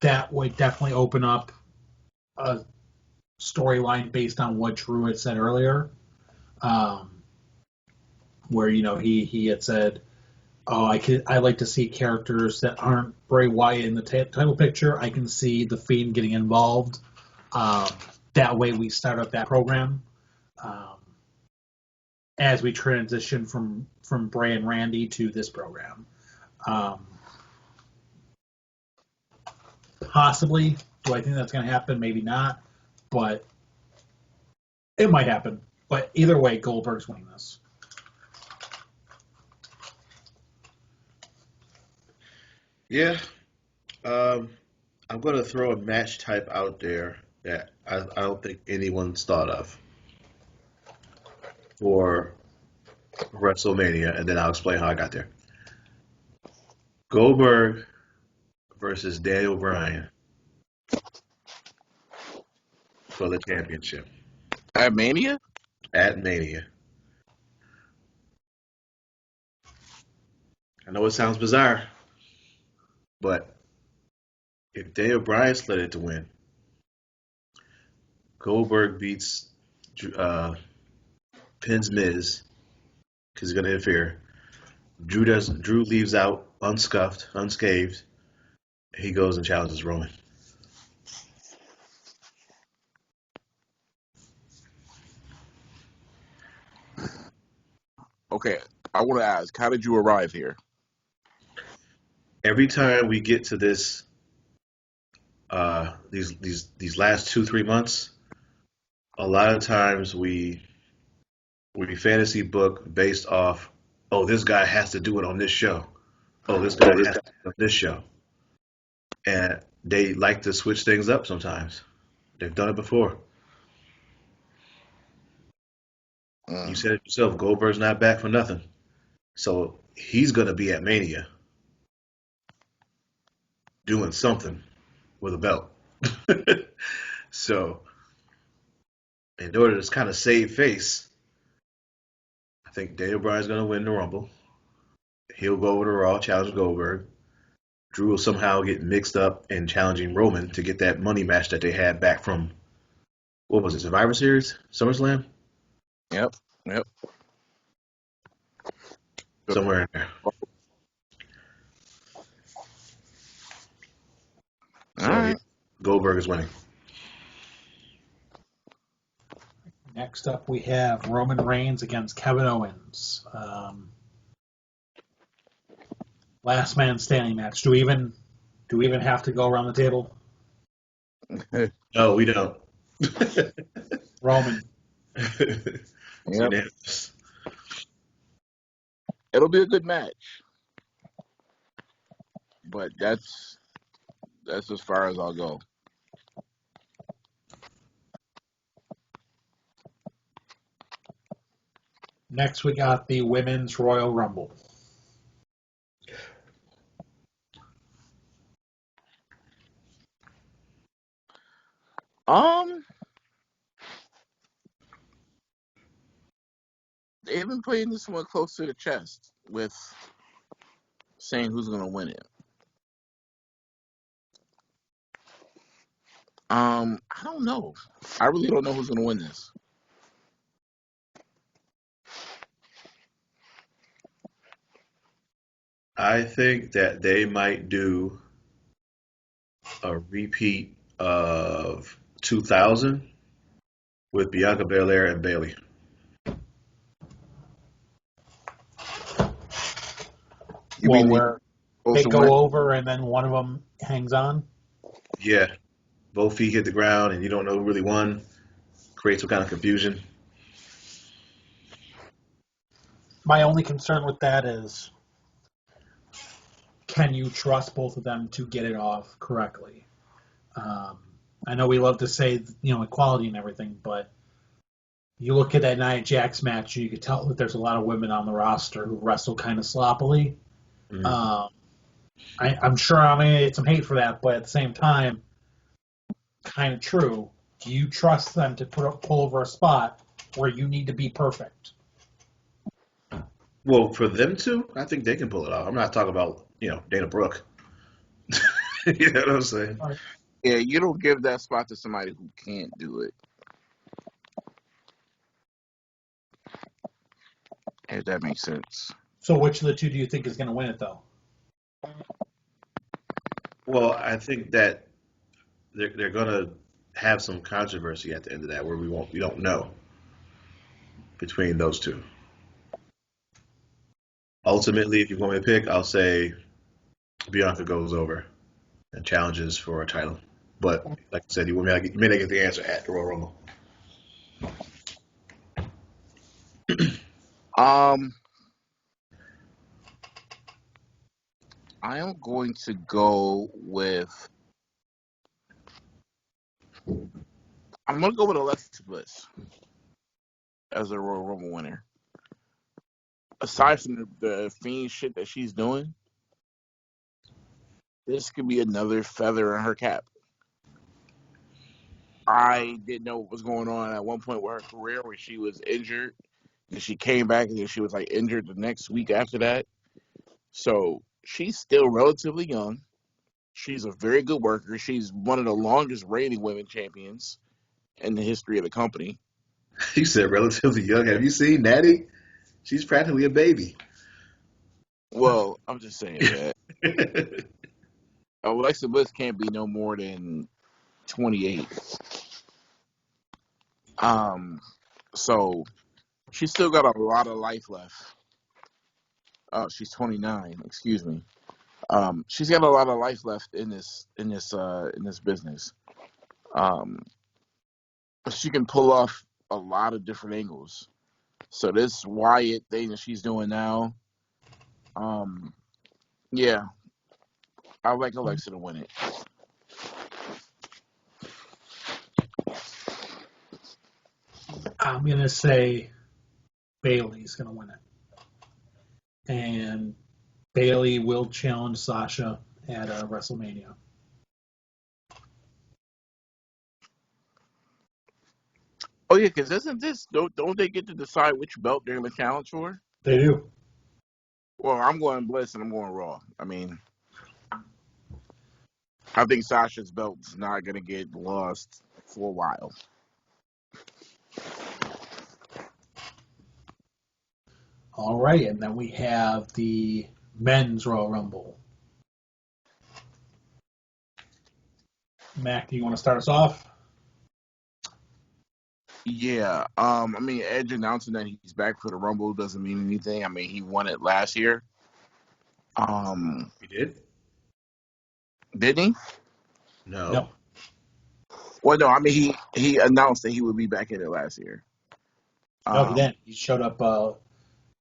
That would definitely open up a storyline based on what Drew had said earlier, where he had said, "Oh, I like to see characters that aren't Bray Wyatt in the title picture. I can see the Fiend getting involved. That way, we start up that program as we transition from Bray and Randy to this program." Possibly. Do I think that's going to happen? Maybe not. But it might happen. But either way, Goldberg's winning this. Yeah. I'm going to throw a match type out there that I don't think anyone's thought of for WrestleMania, and then I'll explain how I got there. Goldberg versus Daniel Bryan for the championship At Mania? at Mania. I know it sounds bizarre, but if Daniel Bryan slid it to win, Goldberg beats pins Miz because he's going to interfere. Drew leaves out unscuffed, unscathed. He goes and challenges Roman. Okay, I want to ask, how did you arrive here? Every time we get to this, these last 2-3 months, a lot of times we fantasy book based off, oh, this guy has to do it on this show. Oh, this guy has to do it on this show. And they like to switch things up sometimes. They've done it before. You said it yourself. Goldberg's not back for nothing, so he's gonna be at Mania doing something with a belt. So, in order to kind of save face, I think Daniel Bryan's gonna win the Rumble. He'll go over to Raw, challenge Goldberg. Drew will somehow get mixed up in challenging Roman to get that money match that they had back from, what was it, Survivor Series? SummerSlam? Yep. Yep. Somewhere in there. All So right. Goldberg is winning. Next up, we have Roman Reigns against Kevin Owens. Last man standing match. Do we even have to go around the table? No, we don't. Roman. Yep. Unanimous. It'll be a good match, but that's as far as I'll go. Next, we got the Women's Royal Rumble. They've been playing this one close to the chest with saying who's going to win it. I don't know. I really don't know who's going to win this. I think that they might do a repeat of 2000 with Bianca Belair and Bayley. Well, where they to go win? over and then one of them hangs on. Yeah, both feet hit the ground and you don't know who really won. Creates some kind of confusion. My only concern with that is, can you trust both of them to get it off correctly? I know we love to say, equality and everything, but you look at that Nia Jax match, you could tell that there's a lot of women on the roster who wrestle kind of sloppily. Mm-hmm. I'm sure I'm going to get some hate for that, but at the same time, kind of true. Do you trust them to pull over a spot where you need to be perfect? Well, for them to, I think they can pull it off. I'm not talking about, Dana Brooke. You know what I'm saying? Right. Yeah, you don't give that spot to somebody who can't do it. If that makes sense. So which of the two do you think is going to win it, though? Well, I think that they're going to have some controversy at the end of that where we don't know between those two. Ultimately, if you want me to pick, I'll say Bianca goes over and challenges for a title. But like I said, you may not get the answer at the Royal Rumble. I am going to go with. I'm going to go with Alexa Bliss as a Royal Rumble winner. Aside from the Fiend shit that she's doing, this could be another feather in her cap. I didn't know what was going on at one point with her career where she was injured. And she came back and then she was like injured the next week after that. So she's still relatively young. She's a very good worker. She's one of the longest reigning women champions in the history of the company. You said relatively young. Have you seen Natty? She's practically a baby. Well, I'm just saying that Alexa Bliss can't be no more than 28. So she's still got a lot of life left. Oh, she's 29. Excuse me. She's got a lot of life left in this business. She can pull off a lot of different angles. So this Wyatt thing that she's doing now, yeah, I like Alexa to win it. I'm going to say Bayley's going to win it. And Bayley will challenge Sasha at WrestleMania. Oh yeah, because isn't this don't they get to decide which belt they're going to challenge for? They do. Well, I'm going Bliss and I'm going Raw. I mean, I think Sasha's belt's not going to get lost for a while. All right, and then we have the men's Royal Rumble. Mac, do you want to start us off? Yeah, I mean, Edge announcing that he's back for the Rumble doesn't mean anything. I mean, he won it last year. He did? Didn't he? No. Well, no, I mean, he announced that he would be back in it last year. No, he didn't. He showed up.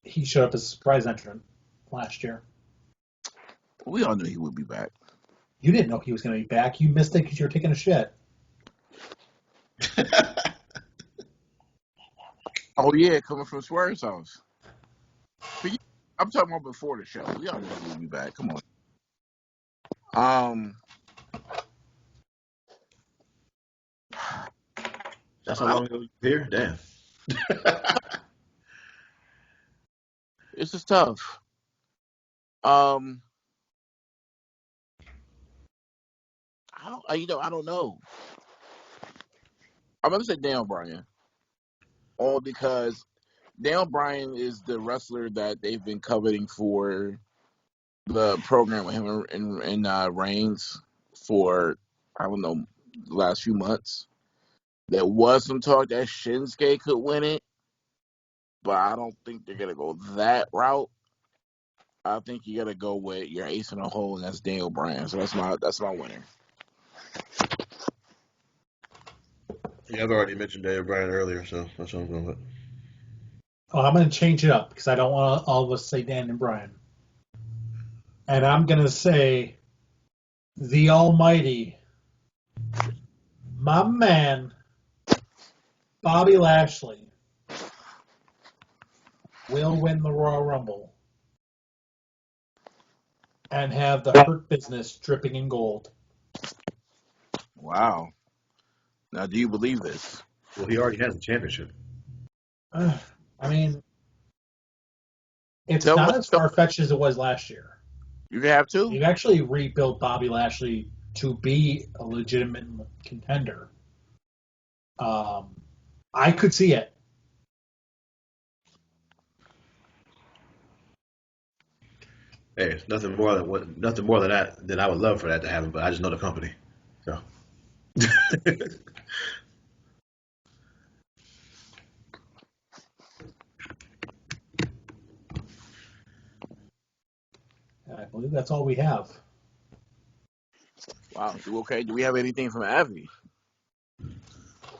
He showed up as a surprise entrant last year. We all knew he would be back. You didn't know he was going to be back. You missed it because you were taking a shit. Oh yeah, coming from Swear's house. I'm talking about before the show. We all knew he would be back. Come on. That's how long ago you were here? Damn. It's just tough. I don't know. I'm gonna say Daniel Bryan, all because Daniel Bryan is the wrestler that they've been coveting for the program with him and Reigns for I don't know the last few months. There was some talk that Shinsuke could win it, but I don't think they're gonna go that route. I think you gotta go with your ace in the hole, and that's Daniel Bryan. So that's my winner. Yeah, I've already mentioned Daniel Bryan earlier, so that's what I'm going with. Oh, I'm going to change it up because I don't want all of us to say Dan and Bryan. And I'm going to say the almighty, my man, Bobby Lashley, will win the Royal Rumble and have the Hurt Business dripping in gold. Wow. Now, do you believe this? Well, he already has a championship. I mean, it's Tell not me- as far-fetched as it was last year. You have to? You've actually rebuilt Bobby Lashley to be a legitimate contender. I could see it. Hey, it's nothing more than that than I would love for that to happen, but I just know the company. So I believe that's all we have. Wow. Okay. Do we have anything from Avi?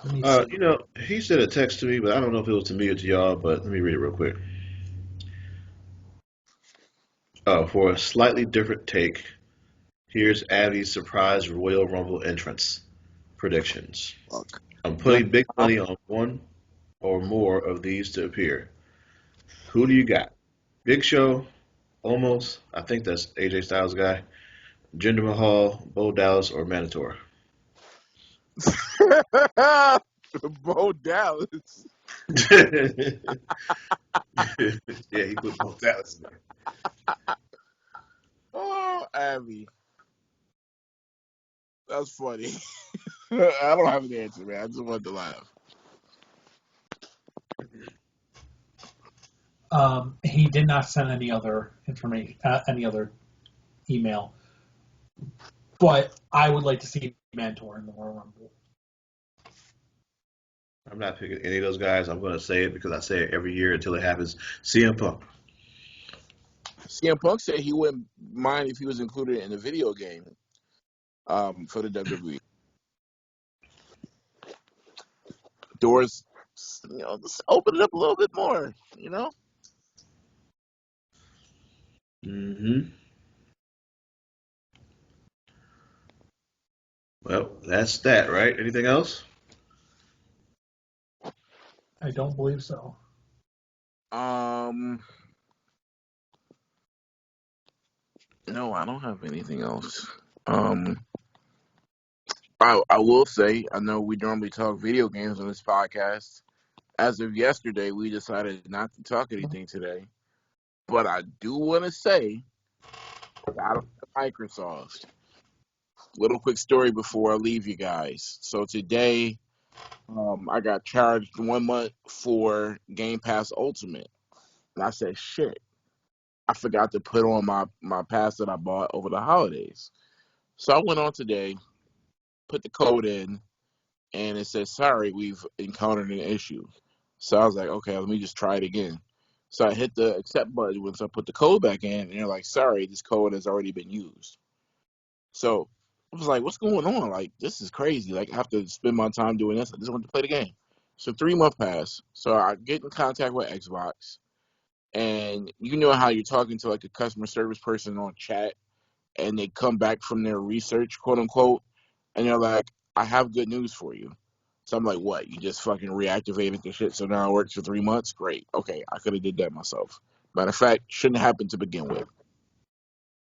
Let me see. he sent a text to me, but I don't know if it was to me or to y'all, but let me read it real quick. For a slightly different take, here's Avi's surprise Royal Rumble entrance predictions. Fuck. I'm putting big money on one or more of these to appear. Who do you got? Big Show, Almost, I think that's AJ Styles' guy, Jinder Mahal, Bo Dallas, or Manitor. Bo Dallas. Yeah, he put Bo Dallas in there. Oh, Abby. That's funny. I don't have an answer, man. I just wanted to laugh. He did not send any other information, any other email. But I would like to see Mantor in the Royal Rumble. I'm not picking any of those guys. I'm going to say it because I say it every year until it happens. CM Punk. CM Punk said he wouldn't mind if he was included in the video game for the WWE. Doors, just open it up a little bit more, Mm-hmm. Well, that's that, right? Anything else? I don't believe so. No, I don't have anything else. Um, I will say, I know we normally talk video games on this podcast. As of yesterday, we decided not to talk anything today. But I do want to say, shout out to Microsoft. Little quick story before I leave you guys. So today, I got charged 1 month for Game Pass Ultimate. And I said, shit, I forgot to put on my pass that I bought over the holidays. So I went on today, put the code in, and it says, sorry, we've encountered an issue. So I was like, okay, let me just try it again. So I hit the accept button once I put the code back in, and they're like, sorry, this code has already been used. So I was like, what's going on? Like, this is crazy. Like, I have to spend my time doing this. I just want to play the game. So 3 month pass. So I get in contact with Xbox, and you know how you're talking to like a customer service person on chat, and they come back from their research, quote unquote, and they're like, I have good news for you. So I'm like, what? You just fucking reactivated the shit, so now it works for 3 months? Great. Okay, I could have did that myself. Matter of fact, shouldn't have happened to begin with.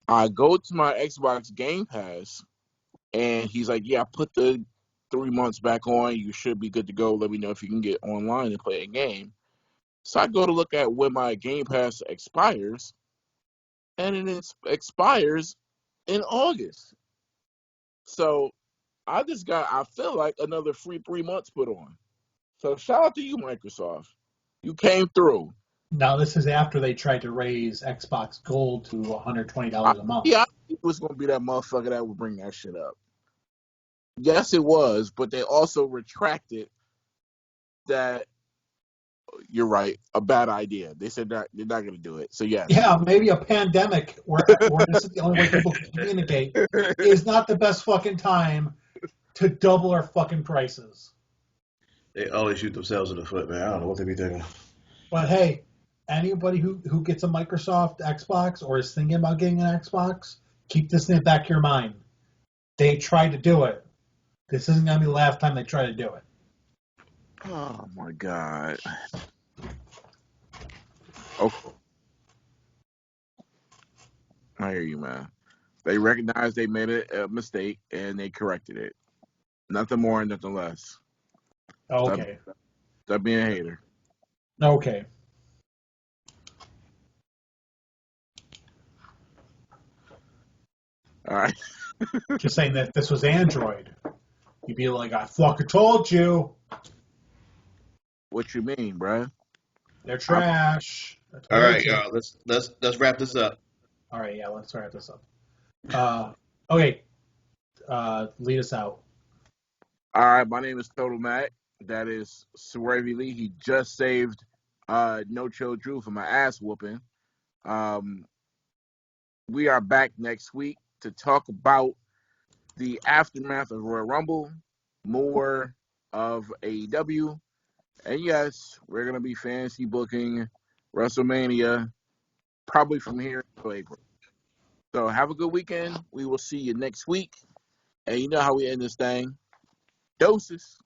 I go to my Xbox Game Pass, and he's like, yeah, I put the 3 months back on. You should be good to go. Let me know if you can get online and play a game. So I go to look at when my Game Pass expires, and it expires in August. So I feel like another free 3 months put on. So shout out to you, Microsoft. You came through. Now this is after they tried to raise Xbox Gold to $120 a month. Yeah, I think it was going to be that motherfucker that would bring that shit up. Yes, it was, but they also retracted that. You're right, a bad idea. They said that they're not going to do it. So yes. Yeah, maybe a pandemic where this is the only way people can communicate is not the best fucking time to double our fucking prices. They always shoot themselves in the foot, man. I don't know what they be thinking. But hey, anybody who gets a Microsoft Xbox or is thinking about getting an Xbox, keep this in the back of your mind. They tried to do it. This isn't going to be the last time they try to do it. Oh my god. Okay, I hear you, man. They recognized they made a mistake and they corrected it. Nothing more and nothing less. Stop, Okay. stop being a hater. Okay. All right. Just saying that if this was Android, you'd be like, I fucking told you. What you mean, bruh? They're trash. I All told right, you. y'all. Let's wrap this up. All right, yeah, let's wrap this up. Okay, lead us out. All right, my name is Total Mac. That is Swervy Lee. He just saved No Chill Drew from my ass whooping. Um, we are back next week to talk about the aftermath of Royal Rumble, more of AEW, and yes, we're gonna be fantasy booking WrestleMania probably from here until April. So have a good weekend. We will see you next week. And you know how we end this thing. Doses.